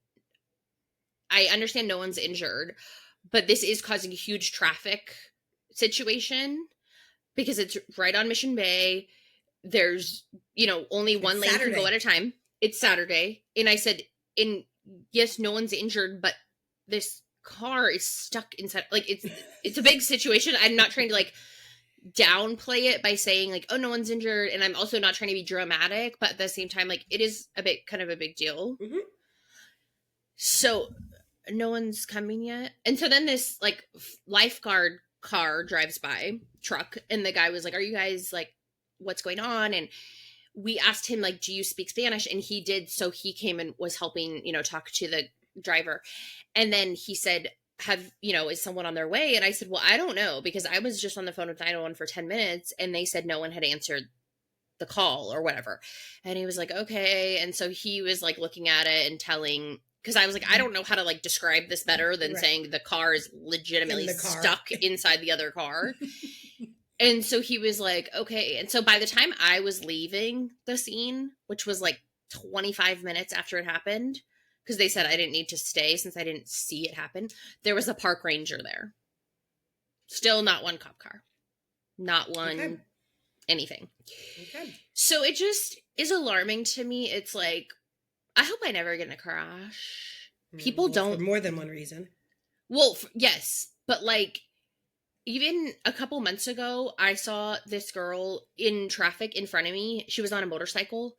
I understand no one's injured, but this is causing a huge traffic situation because it's right on Mission Bay. There's, you know, only one lane can go at a time. It's Saturday. And I said, yes, no one's injured, but this car is stuck inside. Like, it's a big situation. I'm not trying to, like, downplay it by saying, like, oh, no one's injured. And I'm also not trying to be dramatic, but at the same time, like, it is kind of a big deal. Mm-hmm. So, no one's coming yet. And so then this, like, lifeguard car drives by, truck, and the guy was like, are you guys, like, what's going on? And we asked him, like, do you speak Spanish? And he did. So he came and was helping, you know, talk to the driver. And then he said, is someone on their way? And I said, well, I don't know, because I was just on the phone with 911 for 10 minutes and they said no one had answered the call or whatever. And he was like, okay. And so he was like looking at it and telling, because I was like, I don't know how to like describe this better than saying the car is legitimately stuck inside the other car. And so he was like, okay. And so by the time I was leaving the scene, which was like 25 minutes after it happened, because they said I didn't need to stay since I didn't see it happen, there was a park ranger there. Still not one cop car. Not one anything. Okay. So it just is alarming to me. It's like, I hope I never get in a crash. People don't. For more than one reason. Well, yes. But like, even a couple months ago, I saw this girl in traffic in front of me. She was on a motorcycle,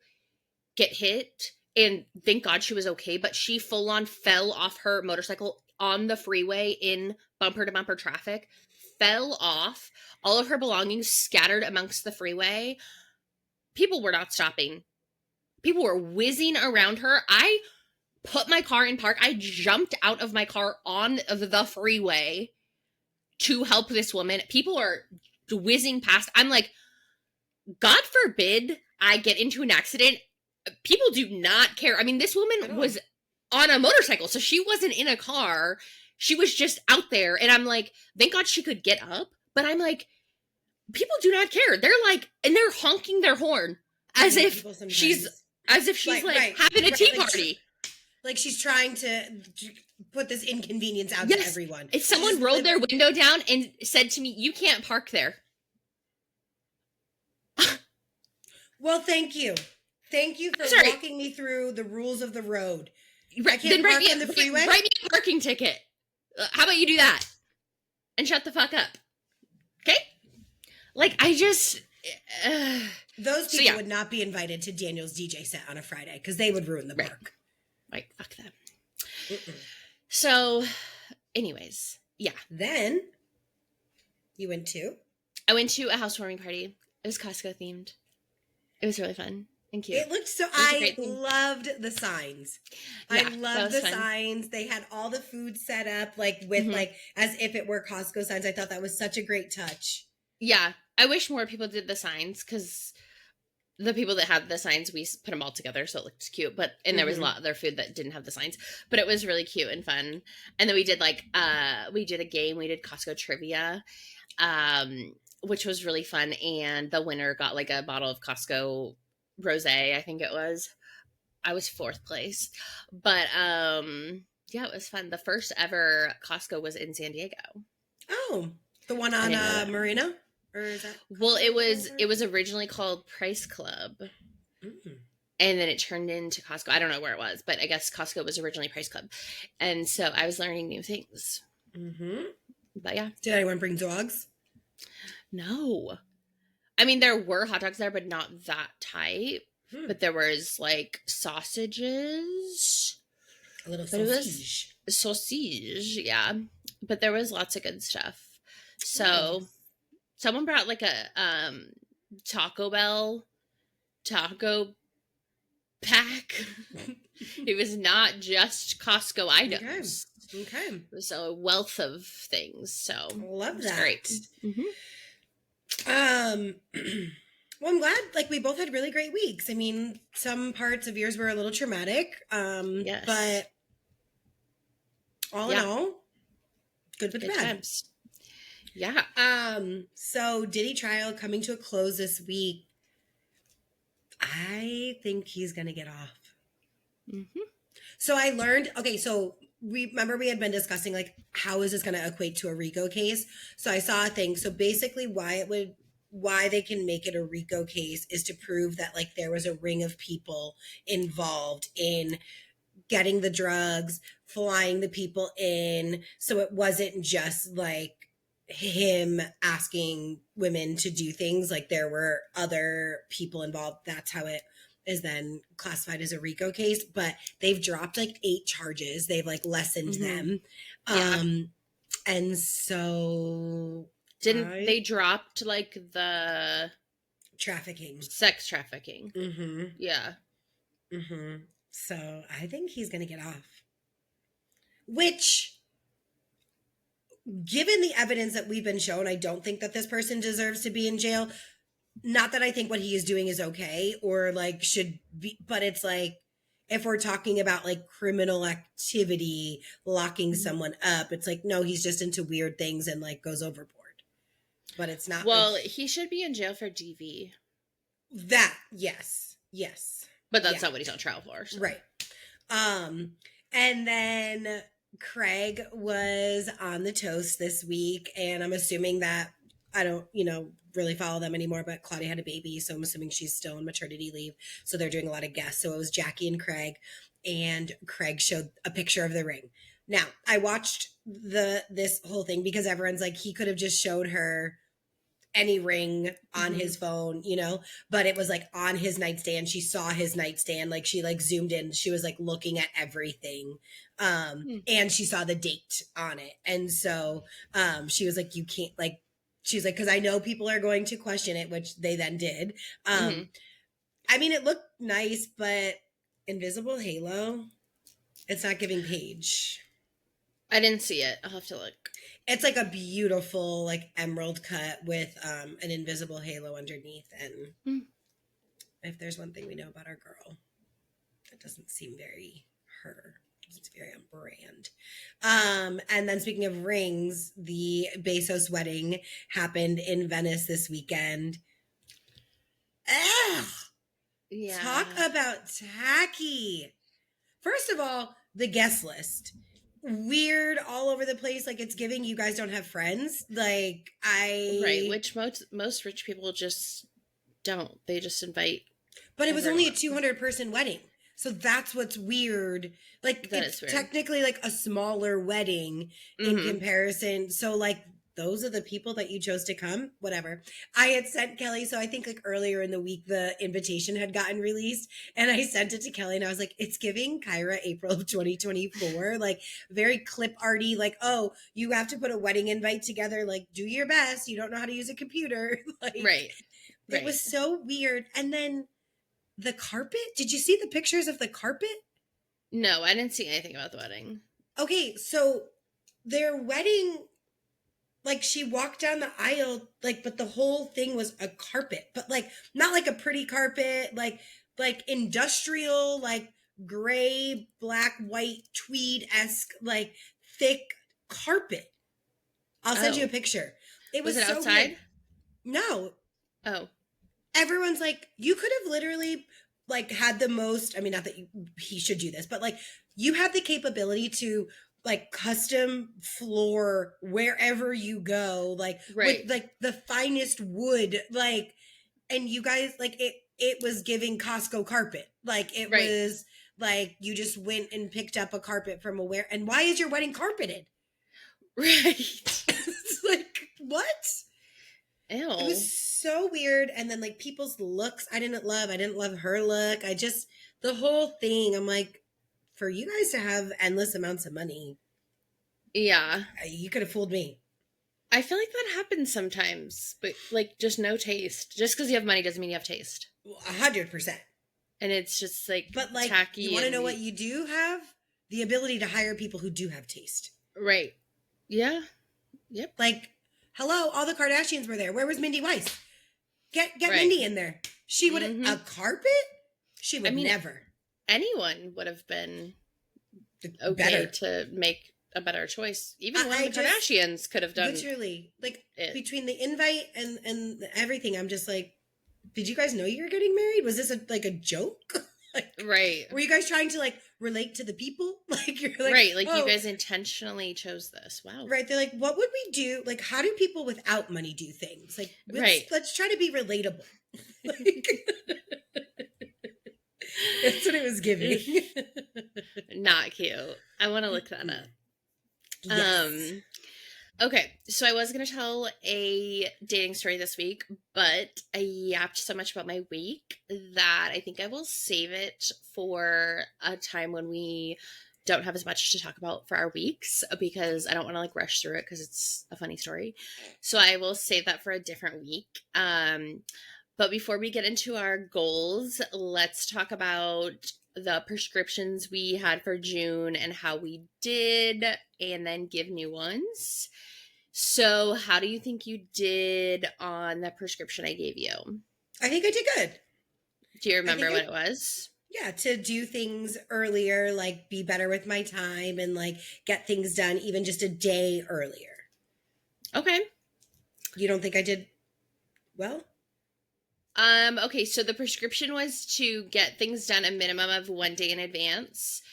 get hit, and thank God she was okay, but she full on fell off her motorcycle on the freeway in bumper to bumper traffic, fell off, all of her belongings scattered amongst the freeway. People were not stopping. People were whizzing around her. I put my car in park. I jumped out of my car on the freeway to help this woman. People are whizzing past. I'm like, God forbid I get into an accident. People do not care. I mean, this woman was on a motorcycle, so she wasn't in a car. She was just out there. And I'm like, thank God she could get up. But I'm like, people do not care. They're like, and they're honking their horn as if she's like having a tea party. Like she's trying to put this inconvenience out to everyone. If someone rolled their window down and said to me, "You can't park there." Well, thank you. Thank you for walking me through the rules of the road. I can't then park on the freeway? Write me a parking ticket. How about you do that? And shut the fuck up. Okay? Like, I just... Those people would not be invited to Daniel's DJ set on a Friday because they would ruin the park. Right. Fuck them. So, anyways, yeah. Then, you went to? I went to a housewarming party. It was Costco themed. It was really fun and cute. It looked so... I loved the signs. Yeah, I loved the signs. They had all the food set up, like, with, like, as if it were Costco signs. I thought that was such a great touch. Yeah. I wish more people did the signs, because the people that had the signs, we put them all together, so it looked cute. And there was a lot of other food that didn't have the signs. But it was really cute and fun. And then we did, like, we did a game. We did Costco trivia, which was really fun. And the winner got, like, a bottle of Costco rosé, I think it was. I was 4th place. But, yeah, it was fun. The first ever Costco was in San Diego. Oh, the one on Marina? Or is that well, it was originally called Price Club. And then it turned into Costco. I don't know where it was, but I guess Costco was originally Price Club. And so I was learning new things. But yeah. Did anyone bring dogs? No. I mean, there were hot dogs there, but not that type. But there was, like, sausages. A little sausage. Sausage, yeah. But there was lots of good stuff. So someone brought, like, a Taco Bell taco pack. It was not just Costco items. Okay. It was a wealth of things. So love that. Great. Well, I'm glad, like, we both had really great weeks. I mean, some parts of yours were a little traumatic. Yes. But all in all, good with the bad. Times. Yeah. So Diddy trial coming to a close this week. I think he's going to get off. So I learned, so we had been discussing, like, how is this going to equate to a RICO case? So I saw a thing. So basically why they can make it a RICO case is to prove that, like, there was a ring of people involved in getting the drugs, flying the people in. So it wasn't just, like, him asking women to do things. Like, there were other people involved. That's how it is then classified as a RICO case. But they've dropped, like, 8 charges. They've, like, lessened them. And so... Didn't they dropped, like, the... trafficking. Sex trafficking. Yeah. So I think he's going to get off. Which, given the evidence that we've been shown, I don't think that this person deserves to be in jail. Not that I think what he is doing is okay or, like, should be, but it's like, if we're talking about, like, criminal activity, locking someone up, it's like, no, he's just into weird things and, like, goes overboard. But it's not. Well, he should be in jail for DV. That, yes. But that's not what he's on trial for. So. Right. And then Craig was on the toast this week, and I'm assuming that, I don't, really follow them anymore, but Claudia had a baby, so I'm assuming she's still on maternity leave. So they're doing a lot of guests. So it was Jackie and Craig showed a picture of the ring. Now, I watched this whole thing because everyone's like, he could have just showed her any ring on his phone, but it was, like, on his nightstand. She saw his nightstand. Like, she, like, zoomed in. She was, like, looking at everything. And she saw the date on it. And so, she was like, you can't, like, she's like, 'cause I know people are going to question it, which they then did. I mean, it looked nice, but invisible halo, it's not giving Paige. I didn't see it. I'll have to look. It's, like, a beautiful, like, emerald cut with an invisible halo underneath. And if there's one thing we know about our girl, it doesn't seem very her. It's very on brand. And then speaking of rings, the Bezos wedding happened in Venice this weekend. Ugh. Yeah. Talk about tacky. First of all, the guest list. Weird all over the place. Like, it's giving you guys don't have friends. Like, Right, which most rich people just don't. They just invite. But it was only a everyone. 200-person wedding. So that's what's weird. Like, That it's is weird. technically like a smaller wedding in comparison. So, like, those are the people that you chose to come. Whatever. I had sent Kelly, so I think like earlier in the week, the invitation had gotten released. And I sent it to Kelly and I was like, it's giving Kyra April of 2024. Like, very clip arty. Like, oh, you have to put a wedding invite together. Like, do your best. You don't know how to use a computer. Like, Right. It was so weird. And then the carpet? Did you see the pictures of the carpet? No, I didn't see anything about the wedding. Okay, so their wedding, like, she walked down the aisle, like, but the whole thing was a carpet, but like not like a pretty carpet, like industrial, like gray, black, white, tweed-esque, like thick carpet. I'll send you a picture. It was it so outside? weird. No. Oh. Everyone's like, you could have literally like had the most, I mean, not that he should do this, but like you have the capability to like custom floor wherever you go, like with like the finest wood, like, and you guys, like, it was giving Costco carpet. Like, it was like you just went and picked up a carpet from and why is your wedding carpeted? Right. It's like, what? Ew. It was so weird. And then like people's looks, I didn't love her look. The whole thing, I'm like, for you guys to have endless amounts of money. Yeah. You could have fooled me. I feel like that happens sometimes, but like just no taste. Just because you have money doesn't mean you have taste. 100%. And it's just like, but like, tacky. You want to know what you do have? The ability to hire people who do have taste. Right. Yeah. Yep. Like, hello, all the Kardashians were there. Where was Mindy Weiss? Get Mindy in there. She would have a carpet? She would never. Anyone would have been okay better to make a better choice. Even one of the Kardashians could have done. Literally, like between the invite and everything, I'm just like, did you guys know you were getting married? Was this like a joke? Like, right. Were you guys trying to like relate to the people? Like, you're like, right. Like, you guys intentionally chose this. Wow. Right. They're like, what would we do? Like, how do people without money do things? Like, let's try to be relatable. Like, that's what it was giving. Not cute. I want to look that up. Yes. Okay, so I was going to tell a dating story this week, but I yapped so much about my week that I think I will save it for a time when we don't have as much to talk about for our weeks, because I don't want to like rush through it because it's a funny story. So I will save that for a different week. But before we get into our goals, let's talk about the prescriptions we had for June and how we did, and then give new ones. So how do you think you did on the prescription I gave you? I think I did good. Do you remember what it was? Yeah, to do things earlier, like be better with my time and like get things done even just a day earlier. Okay. You don't think I did well? Okay, so the prescription was to get things done a minimum of 1 day in advance.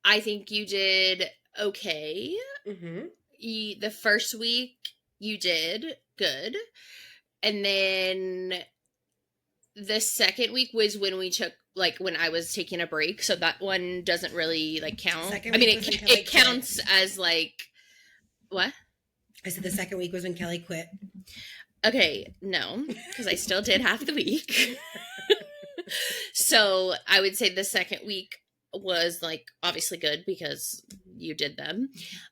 I think you did okay. Mm-hmm. The first week you did good. And then the second week was when we took, like, when I was taking a break. So that one doesn't really like count. I mean, it counts as like, what? I said the second week was when Kelly quit. Okay, no, because I still did half the week. So I would say the second week was like obviously good because you did them.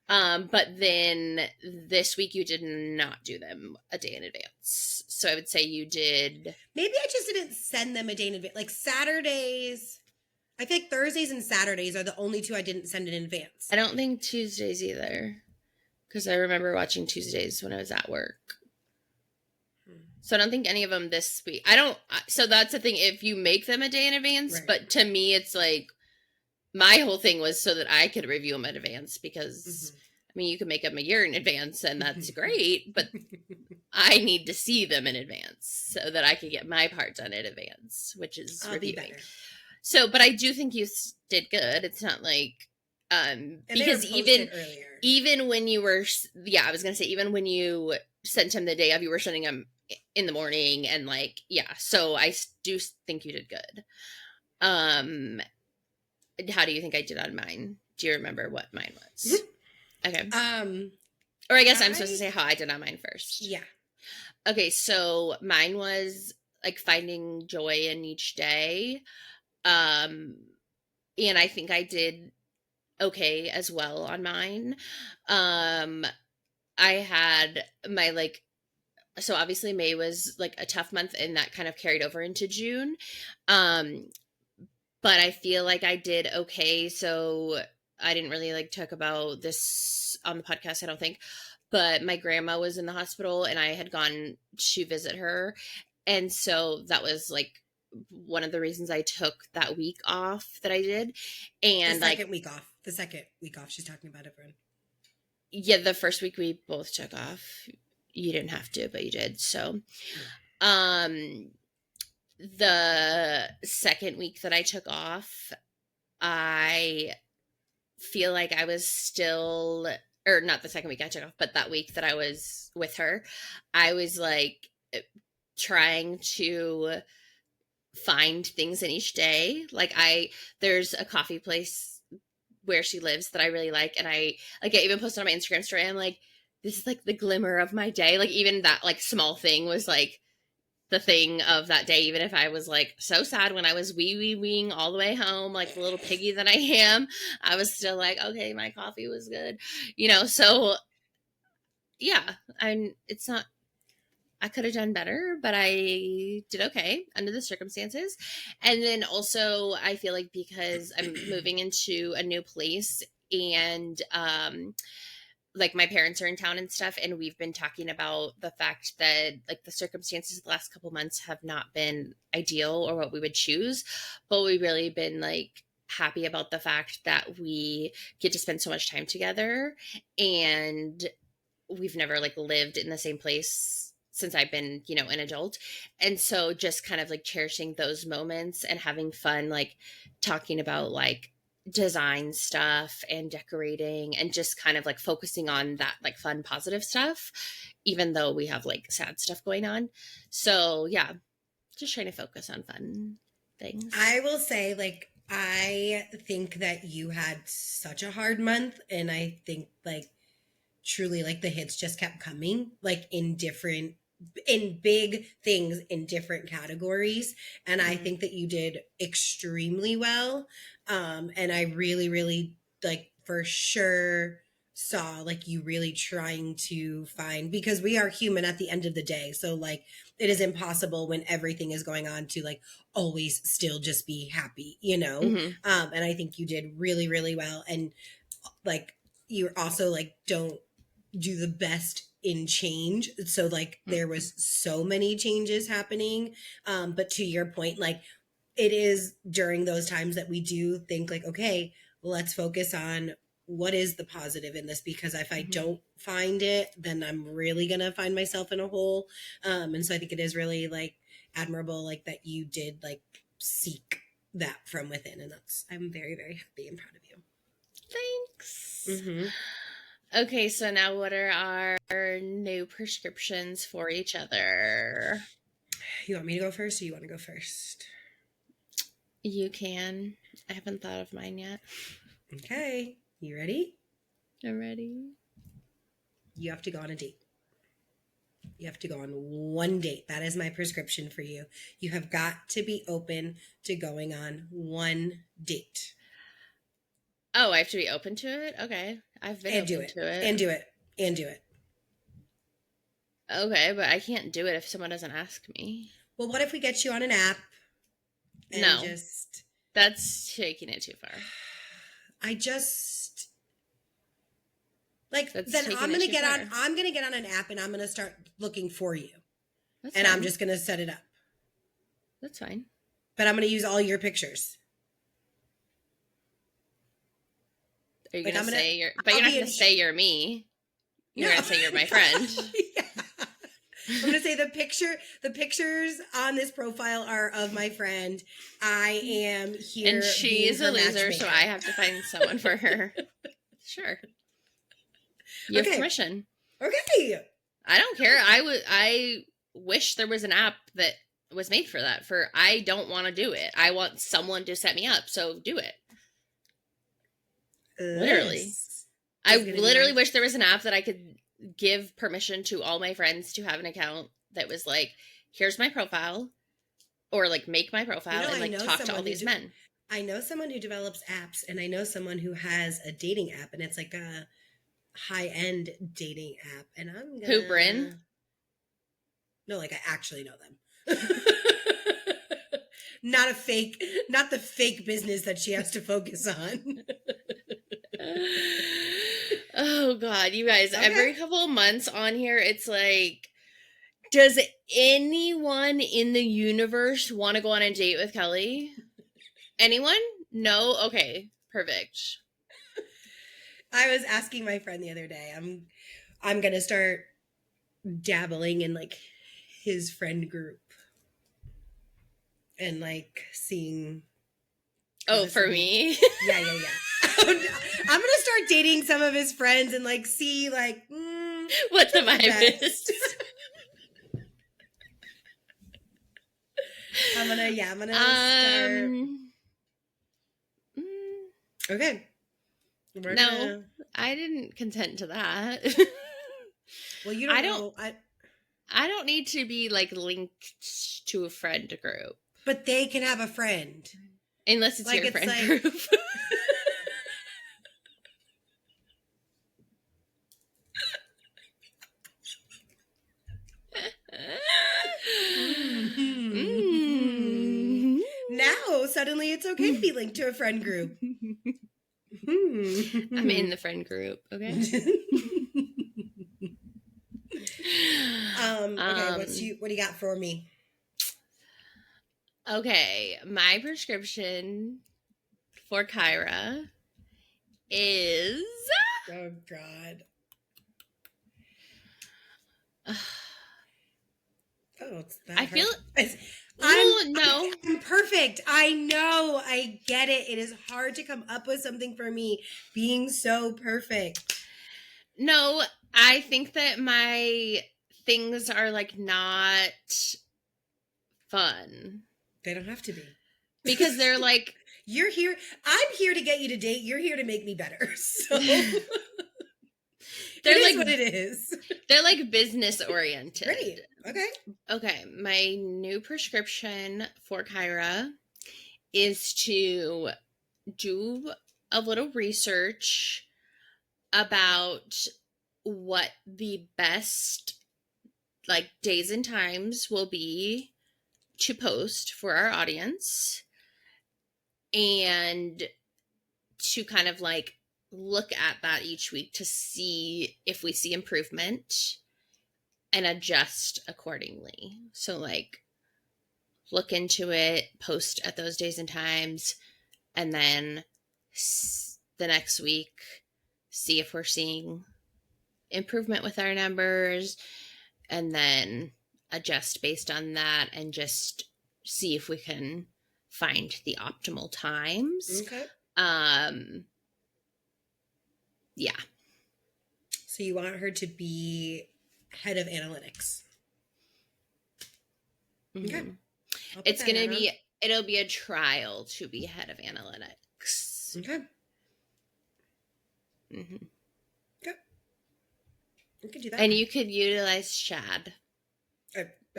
But then this week you did not do them a day in advance. So I would say you did. Maybe I just didn't send them a day in advance. Like Saturdays. I feel like Thursdays and Saturdays are the only two I didn't send in advance. I don't think Tuesdays either, because I remember watching Tuesdays when I was at work. So I don't think any of them this week. So that's the thing. If you make them a day in advance, but to me, it's like my whole thing was so that I could review them in advance because, I mean, you can make them a year in advance and that's great, but I need to see them in advance so that I can get my part done in advance, which is I'll be reviewing. better. So, but I do think you did good. It's not like, because even when you were, I was going to say, even when you sent him the day of, you were sending him in the morning and like, so I do think you did good. How do you think I did on mine? Do you remember what mine was? Okay. Or I guess I'm supposed to say how I did on mine first. Yeah. Okay, so mine was like finding joy in each day. And I think I did okay as well on mine. I had my so obviously May was like a tough month and that kind of carried over into June. But I feel like I did okay. So I didn't really talk about this on the podcast, I don't think. But my grandma was in the hospital and I had gone to visit her. And so that was like one of the reasons I took that week off that I did. And the second week off. She's talking about everyone. Yeah, the first week we both took off. You didn't have to, but you did. So, the second week that I took off, I feel like I was still, or not the second week I took off, but that week that I was with her, I was like trying to find things in each day. Like there's a coffee place where she lives that I really like. And I even posted on my Instagram story. I'm like, this is like the glimmer of my day. Like even that like small thing was like the thing of that day, even if I was like so sad when I was weeing all the way home, like the little piggy that I am, I was still like, okay, my coffee was good, so yeah, it's not, I could have done better, but I did okay under the circumstances. And then also I feel like because I'm moving into a new place and, like my parents are in town and stuff, and we've been talking about the fact that like the circumstances the last couple months have not been ideal or what we would choose, but we've really been like happy about the fact that we get to spend so much time together, and we've never like lived in the same place since I've been, an adult. And so just kind of like cherishing those moments and having fun, like talking about like design stuff and decorating and just kind of like focusing on that like fun positive stuff, even though we have like sad stuff going on. So yeah, just trying to focus on fun things. I will say, like, I think that you had such a hard month, and I think like truly like the hits just kept coming, like in big things in different categories. And I think that you did extremely well. And I really, really like for sure saw like you really trying to find, because we are human at the end of the day. So like it is impossible when everything is going on to like always still just be happy, and I think you did really, really well. And like you're also like don't do the best in change, so like there was so many changes happening, but to your point, like it is during those times that we do think like, okay, let's focus on what is the positive in this, because if I don't find it, then I'm really gonna find myself in a hole. And so I think it is really like admirable like that you did like seek that from within, and I'm very, very happy and proud of you. Thanks. Okay, so now what are our new prescriptions for each other? You want me to go first, or you want to go first? You can. I haven't thought of mine yet. Okay. You ready? I'm ready. You have to go on a date. You have to go on one date. That is my prescription for you. You have got to be open to going on one date. Oh, I have to be open to it? Okay. I've been open to it. And do it. Okay, but I can't do it if someone doesn't ask me. Well, what if we get you on an app? No. That's taking it too far. I'm gonna get on an app and I'm gonna start looking for you. That's fine. I'm just gonna set it up. That's fine. But I'm gonna use all your pictures. Are you Like, gonna say you're? But I'll you're not be gonna in say you're me. You're No. gonna say you're my friend. Yeah. I'm gonna say the pictures on this profile are of my friend. I am here, And she's being a her loser, so matchmaker. I have to find someone for her. Sure. You have Okay. permission. Okay. I don't care. I wish there was an app that was made for that. I don't want to do it. I want someone to set me up, so do it. Literally. I literally wish there was an app that I could give permission to all my friends to have an account that was like, here's my profile, or like make my profile and like talk to all these men. I know someone who develops apps, and I know someone who has a dating app, and it's like a high-end dating app. And I'm gonna... Who, Bryn? No, like I actually know them. Not the fake business that she has to focus on. Oh God, you guys, Okay. every couple of months on here, it's like, does anyone in the universe want to go on a date with Kelly? Anyone? No? Okay, perfect. I was asking my friend the other day, I'm gonna start dabbling in like his friend group and like seeing. Oh, for me? Yeah. I'm gonna start dating some of his friends and like see like what the vibe is. I'm gonna start. Okay. I didn't consent to that. Well, you don't know. I don't need to be like linked to a friend group. But they can have a friend. Unless it's like your friend group. Now, suddenly it's okay to be linked to a friend group. I'm in the friend group, okay? Okay, what do you got for me? Okay, my prescription for Kyra is... Oh, God. Oh, it's that I feel... I'm perfect. I know. I get it. It is hard to come up with something for me being so perfect. No, I think that my things are like not fun. They don't have to be. Because they're like... You're here. I'm here to get you to date. You're here to make me better. So they're it like is what it is. They're like business oriented. Great. Okay. My new prescription for Kyra is to do a little research about what the best like days and times will be to post for our audience, and to kind of like look at that each week to see if we see improvement and adjust accordingly. So like look into it, post at those days and times, and then the next week see if we're seeing improvement with our numbers, and then adjust based on that and just see if we can find the optimal times. Okay. Yeah. So you want her to be head of analytics. Mm-hmm. Okay. It's going to be, it'll be a trial to be head of analytics. Okay. Mm-hmm. Okay. You could do that. And you could utilize Chad.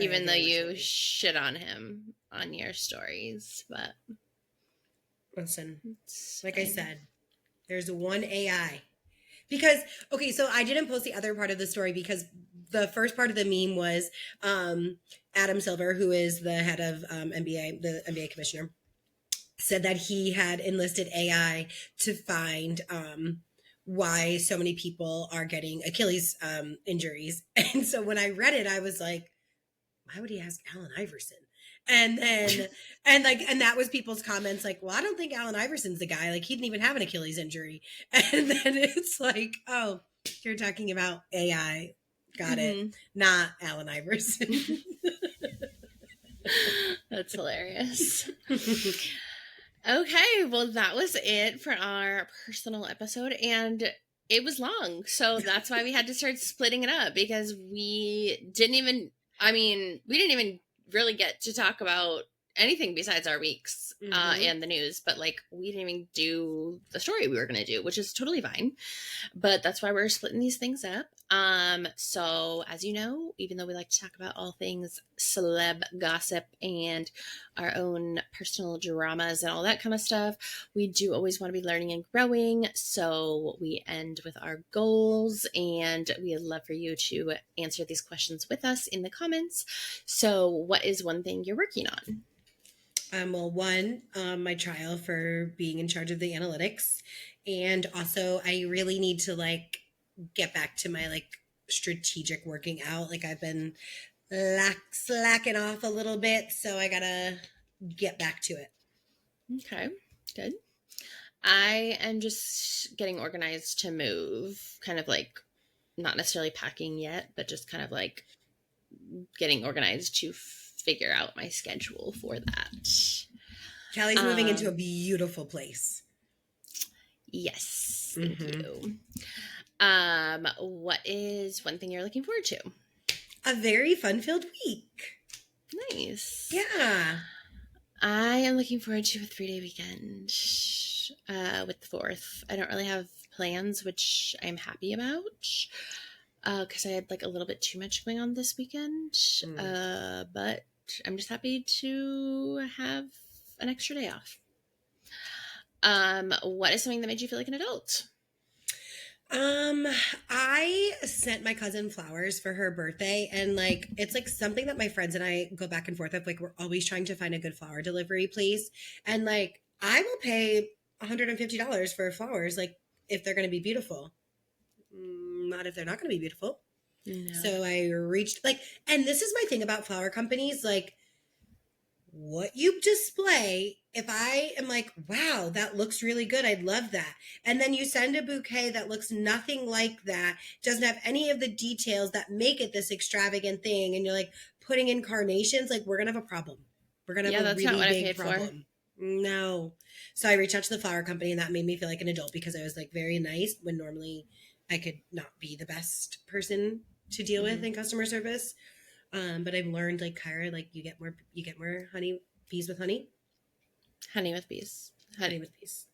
Even though you shit on him on your stories, but listen, like I said, there's one AI. Because, okay, so I didn't post the other part of the story because the first part of the meme was Adam Silver, who is the head of NBA, the NBA commissioner, said that he had enlisted AI to find why so many people are getting Achilles injuries. And so when I read it, I was like, why would he ask Allen Iverson? And then, and that was people's comments like, well, I don't think Allen Iverson's the guy. Like, he didn't even have an Achilles injury. And then it's like, oh, you're talking about AI. Got it. Not Allen Iverson. That's hilarious. Okay, well, that was it for our personal episode, and it was long, so that's why we had to start splitting it up, because we didn't even really get to talk about anything besides our weeks and the news, but like we didn't even do the story we were going to do, which is totally fine, but that's why we're splitting these things up. So as you know, even though we like to talk about all things celeb gossip and our own personal dramas and all that kind of stuff, we do always want to be learning and growing. So we end with our goals, and we'd love for you to answer these questions with us in the comments. So what is one thing you're working on? Well, one, my trial for being in charge of the analytics. And also I really need to like get back to my like strategic working out. Like I've been slacking off a little bit, so I gotta get back to it. Okay, good. I am just getting organized to move, kind of like not necessarily packing yet, but just kind of like getting organized to figure out my schedule for that. Callie's moving into a beautiful place. Yes, thank you. What is one thing you're looking forward to? A very fun-filled week. Nice. Yeah. I am looking forward to a 3-day weekend with the 4th. I don't really have plans, which I'm happy about because I had like a little bit too much going on this weekend. But I'm just happy to have an extra day off. What is something that made you feel like an adult? I sent my cousin flowers for her birthday, and like it's like something that my friends and I go back and forth of. Like we're always trying to find a good flower delivery place, and like I will pay $150 for flowers, like if they're going to be beautiful. Not if they're not going to be beautiful. No. So I reached like, and this is my thing about flower companies, like what you display. If I am like, wow, that looks really good, I'd love that. And then you send a bouquet that looks nothing like that, doesn't have any of the details that make it this extravagant thing. And you're like putting in carnations, like we're going to have a problem. We're going to have a really big problem. No. So I reached out to the flower company, and that made me feel like an adult because I was like very nice when normally I could not be the best person to deal with in customer service. But I've learned, like Kyra, like you get more honey, bees with honey. Honey with bees. Honey with bees.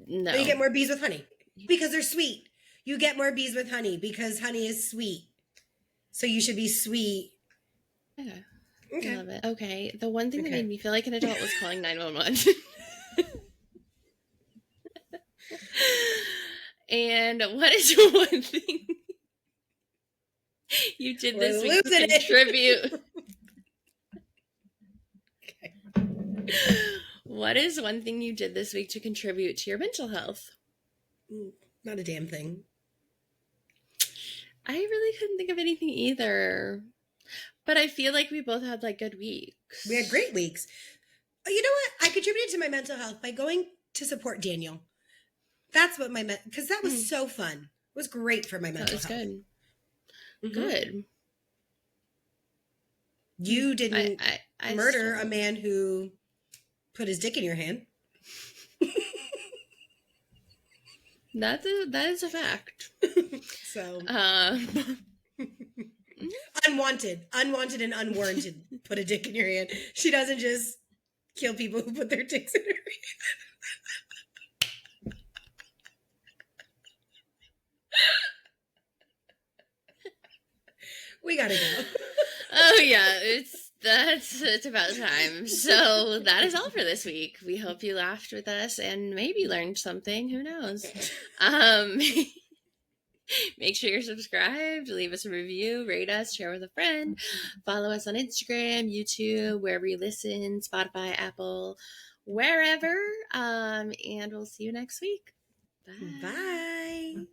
No. But you get more bees with honey because they're sweet. You get more bees with honey because honey is sweet. So you should be sweet. Okay. I love it. Okay. The one thing that made me feel like an adult was calling 911. And what is one thing you did this week to contribute? What is one thing you did this week to contribute to your mental health? Not a damn thing. I really couldn't think of anything either. But I feel like we both had like good weeks. We had great weeks. You know what? I contributed to my mental health by going to support Daniel. That's what because that was so fun. It was great for my mental health. That was good. Good. You didn't murder a man who put his dick in your hand. That is a fact. So unwanted and unwarranted put a dick in your hand. She doesn't just kill people who put their dicks in her hand. We gotta go. Oh yeah, it's about time. So that is all for this week. We hope you laughed with us and maybe learned something. Who knows? Make sure you're subscribed, leave us a review, rate us, share with a friend, follow us on Instagram, YouTube, wherever you listen, Spotify, Apple, wherever. And we'll see you next week. Bye. Bye.